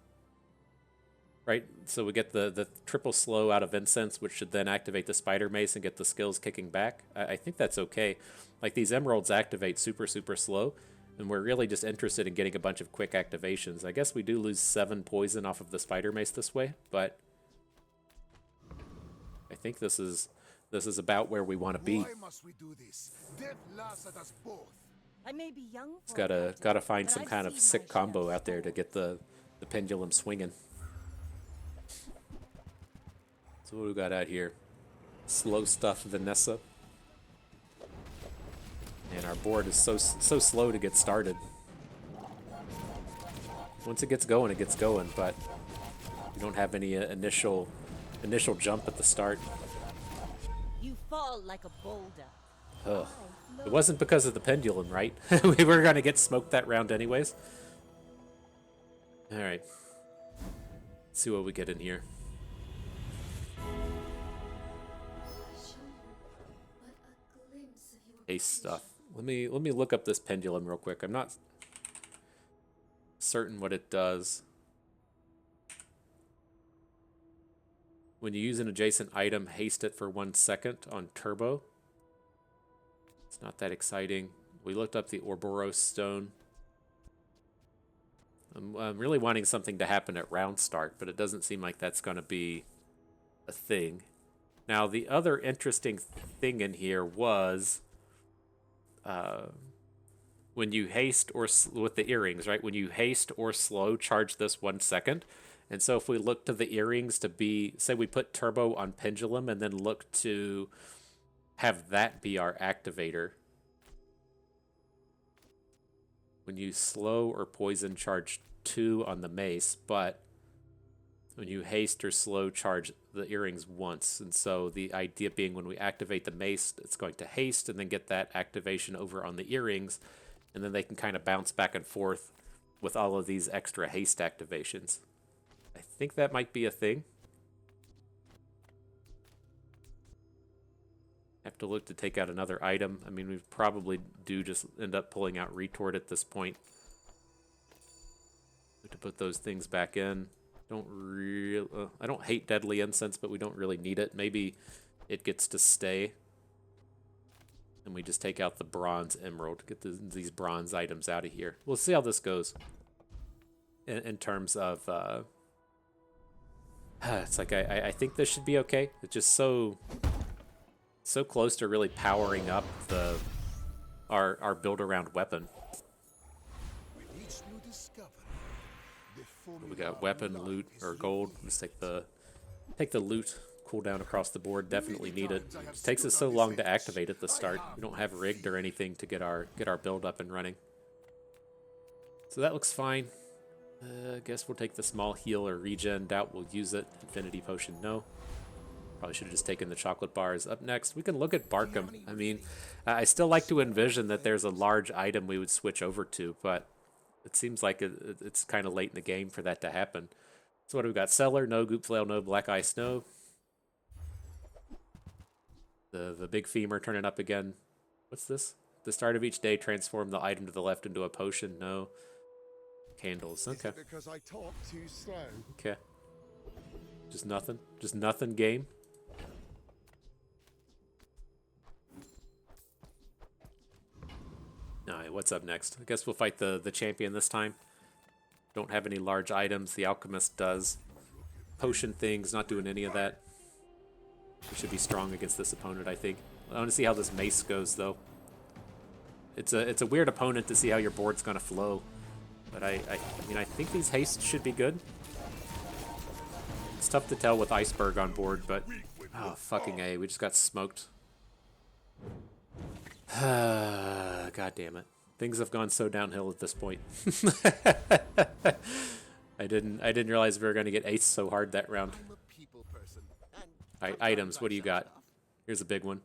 Right? So we get the triple slow out of incense, which should then activate the spider mace and get the skills kicking back. I think that's okay. Like, these emeralds activate super, super slow, and we're really just interested in getting a bunch of quick activations. I guess we do lose 7 poison off of the spider mace this way, but I think this is about where we want to be. Why must we do this? Death laughs at us both. I may be young. It's gotta find some kind of sick combo out there to get the pendulum swinging. So what do we got out here? Slow stuff, Vanessa. And our board is so slow to get started. Once it gets going, but we don't have any initial jump at the start. You fall like a boulder. Ugh. It wasn't because of the pendulum, right? We were gonna get smoked that round anyways. Alright. Let's see what we get in here. Ace stuff. Let me look up this pendulum real quick. I'm not certain what it does. When you use an adjacent item, haste it for 1 second on turbo. It's not that exciting. We looked up the Ouroboros stone. I'm really wanting something to happen at round start, but it doesn't seem like that's going to be a thing. Now, the other interesting thing in here was when you haste or with the earrings, right? When you haste or slow, charge this 1 second. And so if we look to the earrings to be, say we put turbo on pendulum and then look to have that be our activator. When you slow or poison, charge 2 on the mace, but when you haste or slow, charge the earrings once. And so the idea being when we activate the mace, it's going to haste and then get that activation over on the earrings, and then they can kind of bounce back and forth with all of these extra haste activations. I think that might be a thing. Have to look to take out another item. I mean, we probably do just end up pulling out retort at this point. To put those things back in. I don't hate deadly incense, but we don't really need it. Maybe it gets to stay. And we just take out the bronze emerald. Get these bronze items out of here. We'll see how this goes. In terms of... it's like I think this should be okay. It's just so close to really powering up our build-around weapon. With each new discovery, the We got weapon, loot, or gold. Let's take the loot cooldown across the board. Definitely need it. It takes us so long to activate at the start. We don't have rigged or anything to get our build up and running. So that looks fine. I guess we'll take the small heal or regen. Doubt we'll use it. Infinity potion, no. Probably should have just taken the chocolate bars. Up next, we can look at Barkham. I mean, I still like to envision that there's a large item we would switch over to, but it seems like it's kind of late in the game for that to happen. So what do we got? Cellar, no. Goop Flail, no. Black Ice, no. The big femur turning up again. What's this? At the start of each day, transform the item to the left into a potion, no. Candles, okay. Because I talk too slow. Okay. Just nothing? Just nothing game? Alright, what's up next? I guess we'll fight the champion this time. Don't have any large items. The alchemist does. Potion things, not doing any of that. We should be strong against this opponent, I think. I want to see how this Mace goes, though. It's a weird opponent to see how your board's going to flow. But I mean, I think these hastes should be good. It's tough to tell with Iceberg on board, but... Oh, fucking A. We just got smoked. God damn it. Things have gone so downhill at this point. I didn't realize we were going to get ace so hard that round. Alright, items. What do you got? Here's a big one.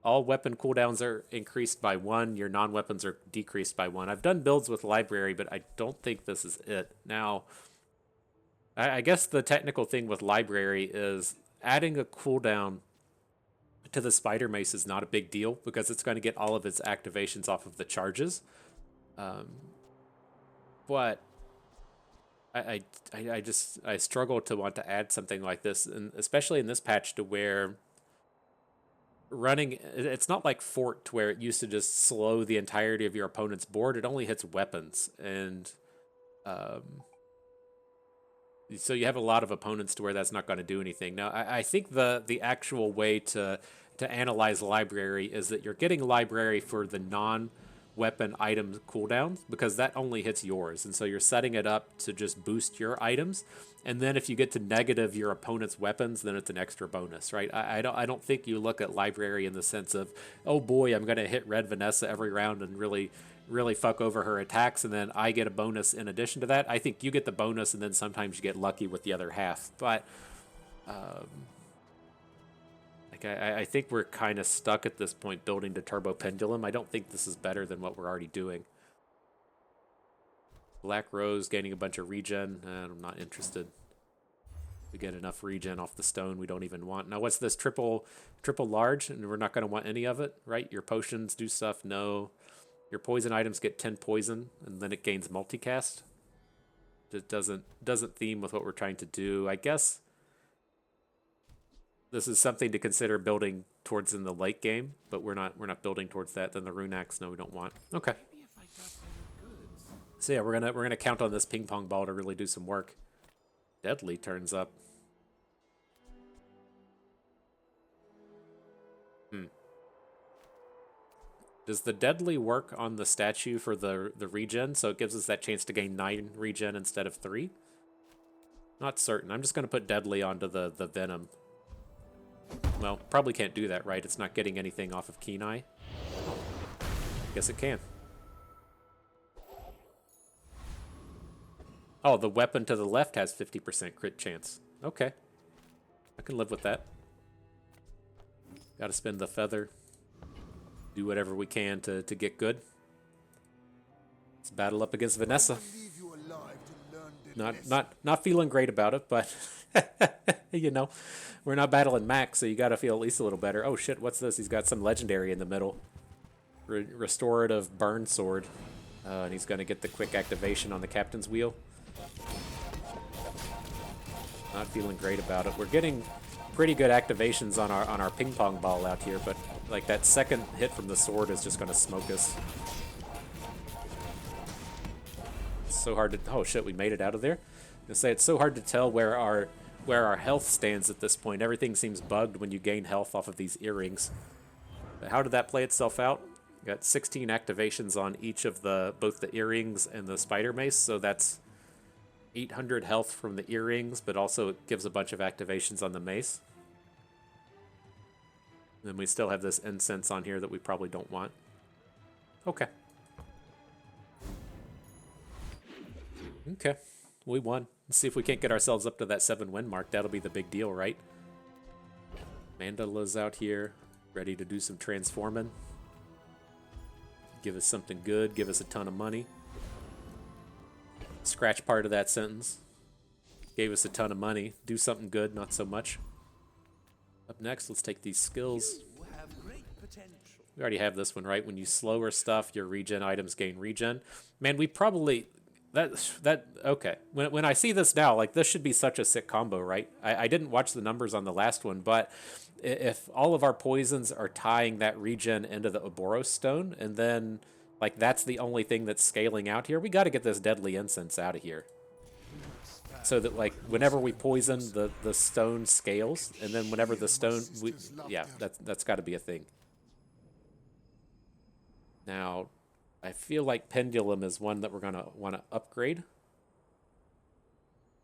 All weapon cooldowns are increased by 1. Your non-weapons are decreased by 1. I've done builds with library, but I don't think this is it. Now, I guess the technical thing with library is adding a cooldown to the spider mace is not a big deal because it's going to get all of its activations off of the charges. But I struggle to want to add something like this, and especially in this patch to where running, it's not like Fort where it used to just slow the entirety of your opponent's board. It only hits weapons, and so you have a lot of opponents to where that's not going to do anything. Now, I think the actual way to analyze library is that you're getting library for the non-weapon item cooldowns because that only hits yours, and so you're setting it up to just boost your items. And then if you get to negative your opponent's weapons, then it's an extra bonus, right? I don't think you look at library in the sense of, oh boy, I'm going to hit Red Vanessa every round and really fuck over her attacks, and then I get a bonus in addition to that. I think you get the bonus, and then sometimes you get lucky with the other half. But I think we're kind of stuck at this point building to Turbo Pendulum. I don't think this is better than what we're already doing. Black Rose gaining a bunch of regen. I'm not interested. We get enough regen off the stone we don't even want. Now, what's this? Triple large, and we're not going to want any of it, right? Your potions do stuff. No. Your poison items get 10 poison, and then it gains multicast. It doesn't theme with what we're trying to do. I guess this is something to consider building towards in the late game, but we're not building towards that. Then the rune axe, no, we don't want. Okay. So yeah, we're gonna count on this ping pong ball to really do some work. Deadly turns up. Does the deadly work on the statue for the regen? So it gives us that chance to gain 9 regen instead of 3? Not certain. I'm just gonna put deadly onto the venom. Well, probably can't do that, right? It's not getting anything off of Keen Eye. Guess it can. Oh, the weapon to the left has 50% crit chance. Okay. I can live with that. Gotta spend the feather. Do whatever we can to get good. Let's battle up against Vanessa. Not feeling great about it, but you know, we're not battling Max, so you gotta feel at least a little better. Oh shit, what's this? He's got some legendary in the middle. Restorative burn sword. And he's gonna get the quick activation on the captain's wheel. Not feeling great about it. We're getting pretty good activations on our ping pong ball out here, but like that second hit from the sword is just gonna smoke us. It's so hard to. Oh shit, we made it out of there. I'm gonna say it's so hard to tell where our health stands at this point. Everything seems bugged when you gain health off of these earrings. But how did that play itself out? Got 16 activations on each of both the earrings and the spider mace, so that's 800 health from the earrings, but also it gives a bunch of activations on the mace. And then we still have this incense on here that we probably don't want. Okay. Okay, we won. Let's see if we can't get ourselves up to that 7-win mark. That'll be the big deal, right? Mandala's out here, ready to do some transforming. Give us something good, give us a ton of money. Scratch part of that sentence. Gave us a ton of money. Do something good, not so much. Up next, let's take these skills. We already have this one, right? When you slower stuff, your regen items gain regen. Man, we probably... okay. When I see this now, like, this should be such a sick combo, right? I didn't watch the numbers on the last one, but if all of our poisons are tying that regen into the Ouroboros stone, and then, like, that's the only thing that's scaling out here, we got to get this deadly incense out of here. So that, like, whenever we poison, the stone scales, and then whenever the stone... yeah, that's got to be a thing. Now... I feel like Pendulum is one that we're going to want to upgrade.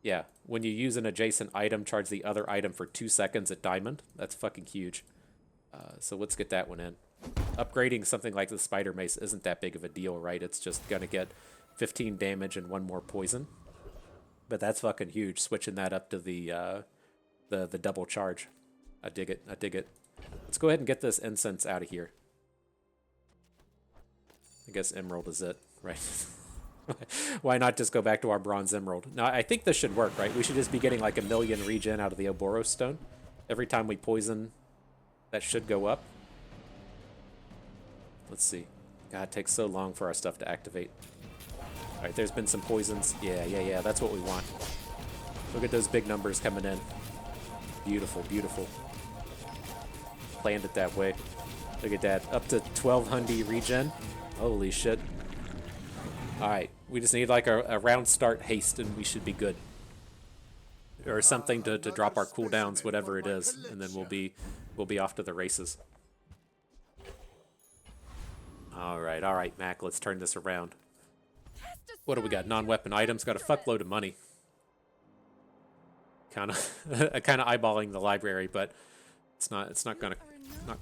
Yeah, when you use an adjacent item, charge the other item for 2 seconds at Diamond. That's fucking huge. So let's get that one in. Upgrading something like the Spider Mace isn't that big of a deal, right? It's just going to get 15 damage and 1 more poison. But that's fucking huge, switching that up to the double charge. I dig it, I dig it. Let's go ahead and get this incense out of here. I guess Emerald is it, right? Why not just go back to our Bronze Emerald? Now, I think this should work, right? We should just be getting like 1,000,000 regen out of the Ouroboros stone. Every time we poison, that should go up. Let's see. God, it takes so long for our stuff to activate. All right, there's been some poisons. Yeah, that's what we want. Look at those big numbers coming in. Beautiful, beautiful. Planned it that way. Look at that, up to 1,200 regen. Holy shit. Alright, we just need like a round start haste and we should be good. Or something to drop our cooldowns, whatever it is, and then we'll be off to the races. Alright, Mac, let's turn this around. What do we got? Non-weapon items, got a fuckload of money. Kinda eyeballing the library, but it's not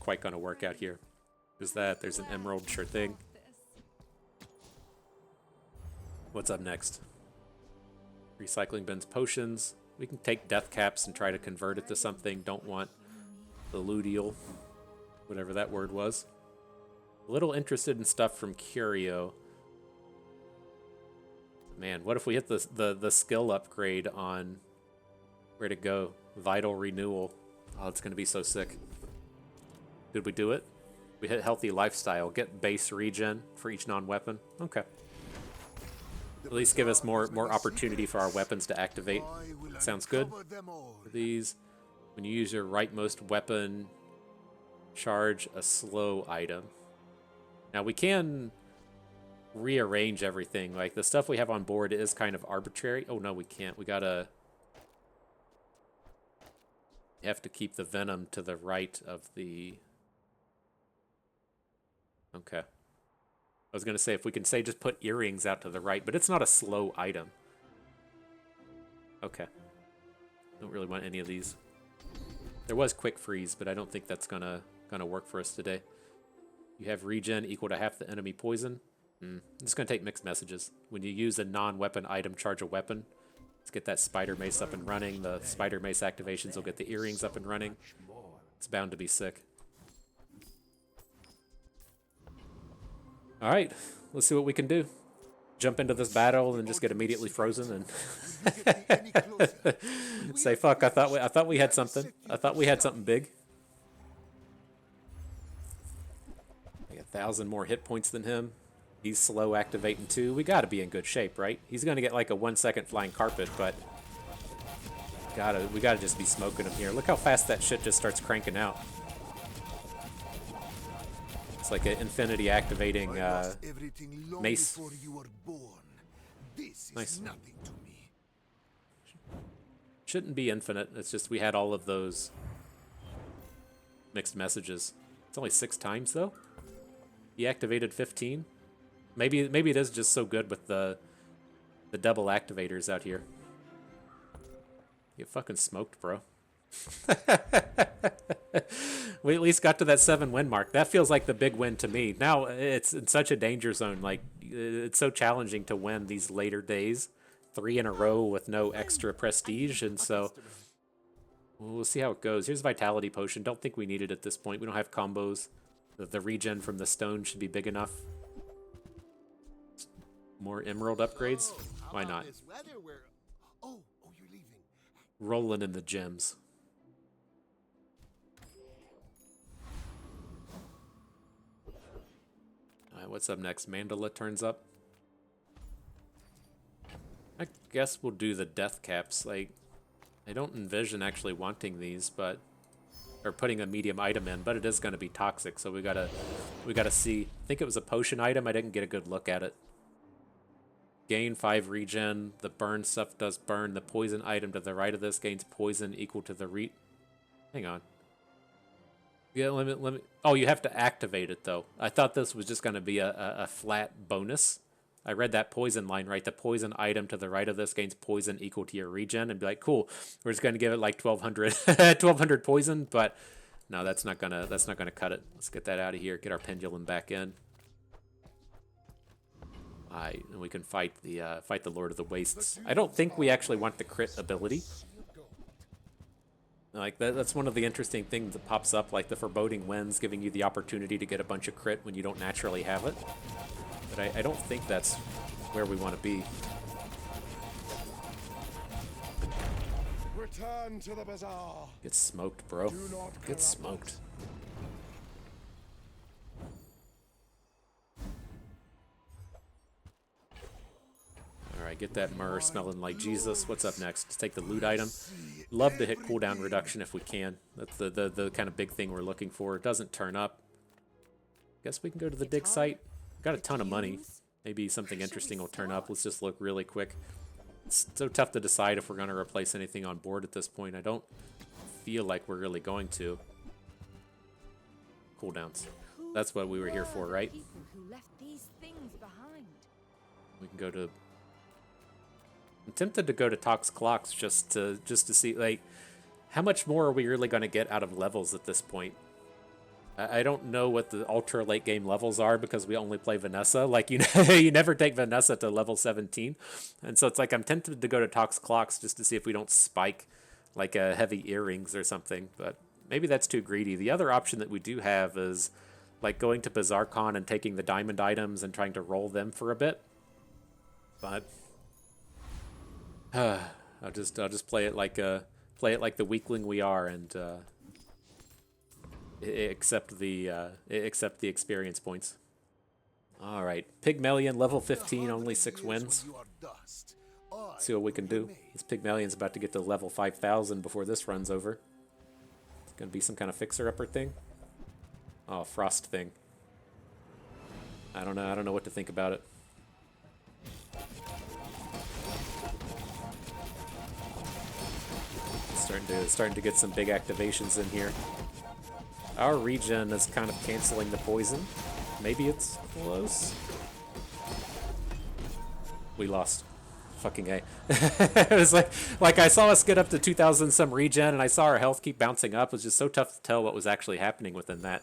quite gonna work out here. There's that, there's an emerald, sure thing. What's up next? Recycling bins, potions. We can take death caps and try to convert it to something. Don't want the luteal, whatever that word was. A little interested in stuff from Curio. Man, what if we hit the skill upgrade on where to go? Vital renewal. Oh, it's gonna be so sick. Did we do it? We hit healthy lifestyle. Get base regen for each non-weapon. Okay. At least give us more opportunity for our weapons to activate. Sounds good. For these, when you use your rightmost weapon, charge a slow item. Now we can rearrange everything. Like the stuff we have on board is kind of arbitrary. Oh no, we can't. We gotta... You have to keep the venom to the right of the... Okay. I was going to say, if we can say just put earrings out to the right, but it's not a slow item. Okay. Don't really want any of these. There was quick freeze, but I don't think that's gonna work for us today. You have regen equal to half the enemy poison. I'm just going to take mixed messages. When you use a non-weapon item, charge a weapon. Let's get that Spider Mace up and running. The Spider Mace activations will get the earrings up and running. It's bound to be sick. Alright, let's see what we can do. Jump into this battle and just get immediately frozen and say, fuck, I thought we had something. I thought we had something big. Like 1,000 more hit points than him. He's slow activating too. We gotta be in good shape, right? He's gonna get like a 1-second flying carpet, but we gotta just be smoking him here. Look how fast that shit just starts cranking out. It's like an infinity activating mace. Nice. Shouldn't be infinite. It's just we had all of those mixed messages. It's only 6 times though. He activated 15. Maybe it is just so good with the double activators out here. Get fucking smoked, bro. We at least got to that 7-win mark. That feels like the big win to me. Now it's in such a danger zone. Like, it's so challenging to win these later days. 3 in a row with no extra prestige, and so we'll see how it goes. Here's Vitality Potion. Don't think we need it at this point. We don't have combos. The regen from the stone should be big enough. More emerald upgrades? Why not? Oh, you're leaving. Rolling in the gems. Alright, what's up next? Mandala turns up. I guess we'll do the death caps. Like, I don't envision actually wanting these, but or putting a medium item in, but it is going to be toxic, so we gotta see. I think it was a potion item. I didn't get a good look at it. Gain 5 regen. The burn stuff does burn. The poison item to the right of this gains poison equal to the Hang on. Yeah, let me. Oh, you have to activate it though. I thought this was just going to be a flat bonus. I read that poison line right. The poison item to the right of this gains poison equal to your regen, and be like, cool. We're just going to give it like 1200, 1200 poison, but no, that's not gonna cut it. Let's get that out of here. Get our pendulum back in. Alright, and we can fight the Lord of the Wastes. I don't think we actually want the crit ability. Like that's one of the interesting things that pops up, like the Foreboding Winds giving you the opportunity to get a bunch of crit when you don't naturally have it. But I don't think that's where we want to be. Return to the Bazaar. Get smoked, bro. Get smoked. Alright, get that myrrh smelling like Jesus. What's up next? Let's take the loot item. Love to hit cooldown reduction if we can. That's the kind of big thing we're looking for. It doesn't turn up. Guess we can go to the dig site. Got a ton of money. Maybe something interesting will turn up. Let's just look really quick. It's so tough to decide if we're going to replace anything on board at this point. I don't feel like we're really going to. Cooldowns. That's what we were here for, right? We can go to... I'm tempted to go to Tox Clocks just to see, like, how much more are we really going to get out of levels at this point? I don't know what the ultra late game levels are because we only play Vanessa. Like, you know, you never take Vanessa to level 17. And so it's like I'm tempted to go to Tox Clocks just to see if we don't spike like heavy earrings or something. But maybe that's too greedy. The other option that we do have is like going to Bazaar Con and taking the diamond items and trying to roll them for a bit. But I'll just play it like the weakling we are and accept the experience points. All right, Pygmalion level 15, only 6 wins. See what we can do. This Pygmalion's about to get to level 5,000 before this runs over. It's gonna be some kind of fixer-upper thing. Oh, frost thing. I don't know what to think about it. Starting to get some big activations in here. Our regen is kind of canceling the poison. Maybe it's close. We lost. Fucking A. It was like I saw us get up to 2,000 some regen, and I saw our health keep bouncing up. It was just so tough to tell what was actually happening within that.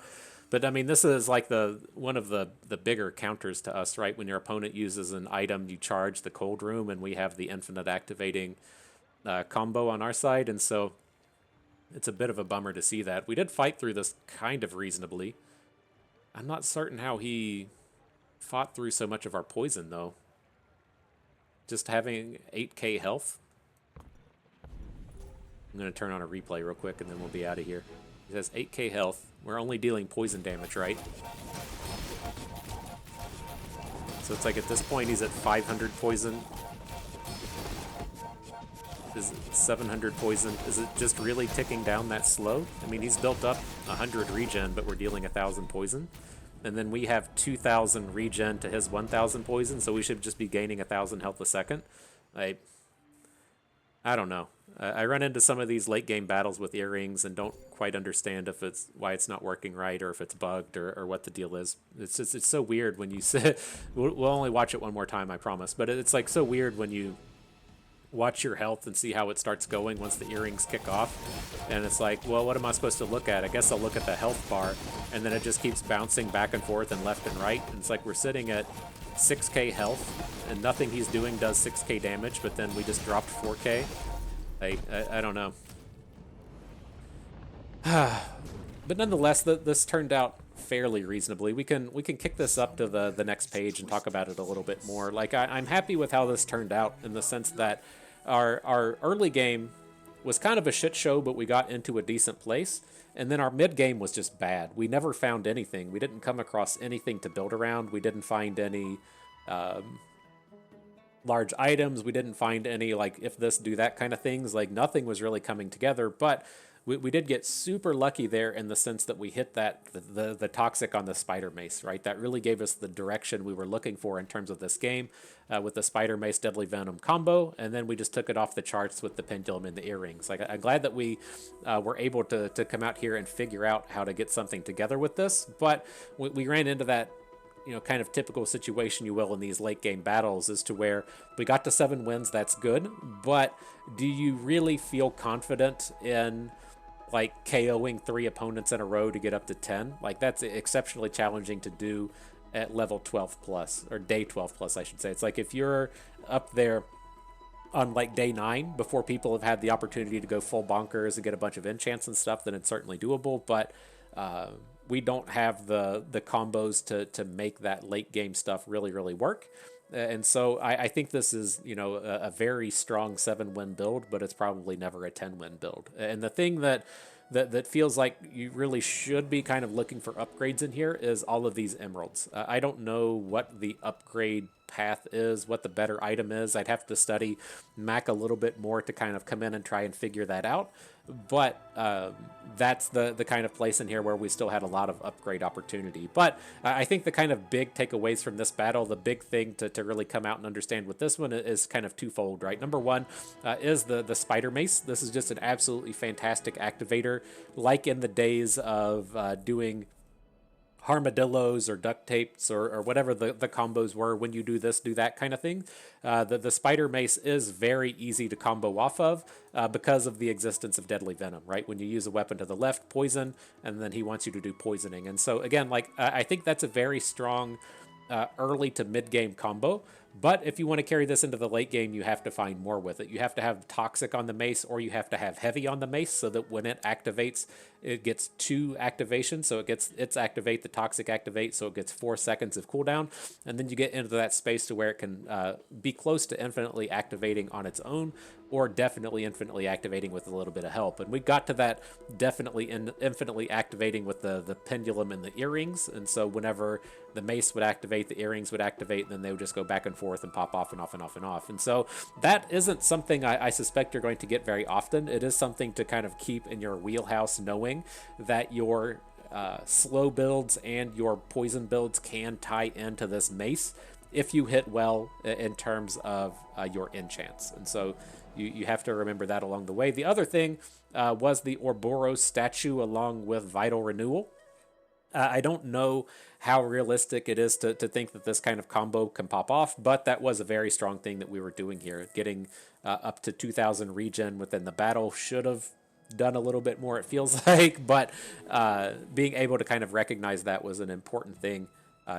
But I mean, this is like one of the bigger counters to us, right? When your opponent uses an item, you charge the cold room, and we have the infinite activating combo on our side, and so it's a bit of a bummer to see that. We did fight through this kind of reasonably. I'm not certain how he fought through so much of our poison, though. Just having 8k health. I'm going to turn on a replay real quick, and then we'll be out of here. He has 8k health. We're only dealing poison damage, right? So it's like at this point he's at 500 poison. Is it 700 poison? Is it just really ticking down that slow? I mean, he's built up 100 regen, but we're dealing 1,000 poison. And then we have 2,000 regen to his 1,000 poison, so we should just be gaining 1,000 health a second. I don't know. I run into some of these late game battles with earrings and don't quite understand if it's why it's not working right or if it's bugged or what the deal is. It's so weird when you say... We'll only watch it one more time, I promise. But it's like so weird when you watch your health and see how it starts going once the earrings kick off. And it's like, well, what am I supposed to look at? I guess I'll look at the health bar, and then it just keeps bouncing back and forth and left and right. And it's like we're sitting at 6k health, and nothing he's doing does 6k damage, but then we just dropped 4k. I don't know. But nonetheless, this turned out fairly reasonably. We can kick this up to the next page and talk about it a little bit more. Like, I'm happy with how this turned out, in the sense that our early game was kind of a shit show, but we got into a decent place. And then our mid game was just bad. We never found anything. We didn't come across anything to build around. We didn't find any large items. We didn't find any, like, if this, do that kind of things. Like, nothing was really coming together. But we did get super lucky there, in the sense that we hit the toxic on the spider mace, right? That really gave us the direction we were looking for in terms of this game, with the spider mace deadly venom combo, and then we just took it off the charts with the pendulum and the earrings. Like, I'm glad that we were able to come out here and figure out how to get something together with this, but we ran into that, you know, kind of typical situation, you will, in these late game battles, as to where we got to 7 wins. That's good, but do you really feel confident in, like, KOing 3 opponents in a row to get up to 10? Like, that's exceptionally challenging to do at level 12 plus, or day 12 plus, I should say. It's like, if you're up there on, like, day 9, before people have had the opportunity to go full bonkers and get a bunch of enchants and stuff, then it's certainly doable. But we don't have the combos to make that late game stuff really work. And so I think this is, you know, a very strong 7-win build, but it's probably never a 10-win build. And the thing that feels like you really should be kind of looking for upgrades in here is all of these emeralds. I don't know what the upgrade path is, what the better item is. I'd have to study Mac a little bit more to kind of come in and try and figure that out. But that's the kind of place in here where we still had a lot of upgrade opportunity. But I think the kind of big takeaways from this battle, the big thing to really come out and understand with this one, is kind of twofold, right? Number one is the spider mace. This is just an absolutely fantastic activator, like in the days of doing armadillos or duct tapes or whatever the combos were. When you do this, do that kind of thing. The spider mace is very easy to combo off of because of the existence of deadly venom, right? When you use a weapon to the left, poison, and then he wants you to do poisoning. And so again, like, I think that's a very strong early to mid game combo. But if you want to carry this into the late game, you have to find more with it. You have to have toxic on the mace, or you have to have heavy on the mace, so that when it activates, it gets 2 activations. So it gets its activate, the toxic activate, so it gets 4 seconds of cooldown. And then you get into that space to where it can be close to infinitely activating on its own, or definitely infinitely activating with a little bit of help. And we got to that definitely infinitely activating with the pendulum and the earrings. And so whenever the mace would activate, the earrings would activate, and then they would just go back and forth and pop off and off and off and off. And so that isn't something I suspect you're going to get very often. It is something to kind of keep in your wheelhouse, knowing that your slow builds and your poison builds can tie into this mace if you hit well in terms of your enchants. And so you have to remember that along the way. The other thing was the Ouroboros statue along with Vital Renewal. I don't know how realistic it is to think that this kind of combo can pop off, but that was a very strong thing that we were doing here. Getting up to 2,000 regen within the battle should have done a little bit more, it feels like, but being able to kind of recognize that was an important thing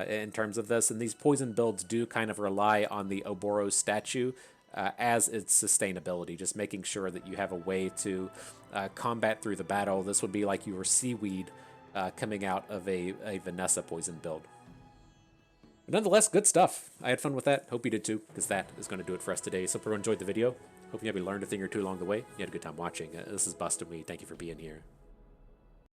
in terms of this. And these poison builds do kind of rely on the Ouroboros statue as its sustainability, just making sure that you have a way to combat through the battle. This would be like you were seaweed coming out of a Vanessa poison build. But nonetheless, good stuff. I had fun with that. Hope you did too, because that is going to do it for us today. So if you enjoyed the video, hope you maybe learned a thing or two along the way. You had a good time watching. This is Bust and we thank you for being here.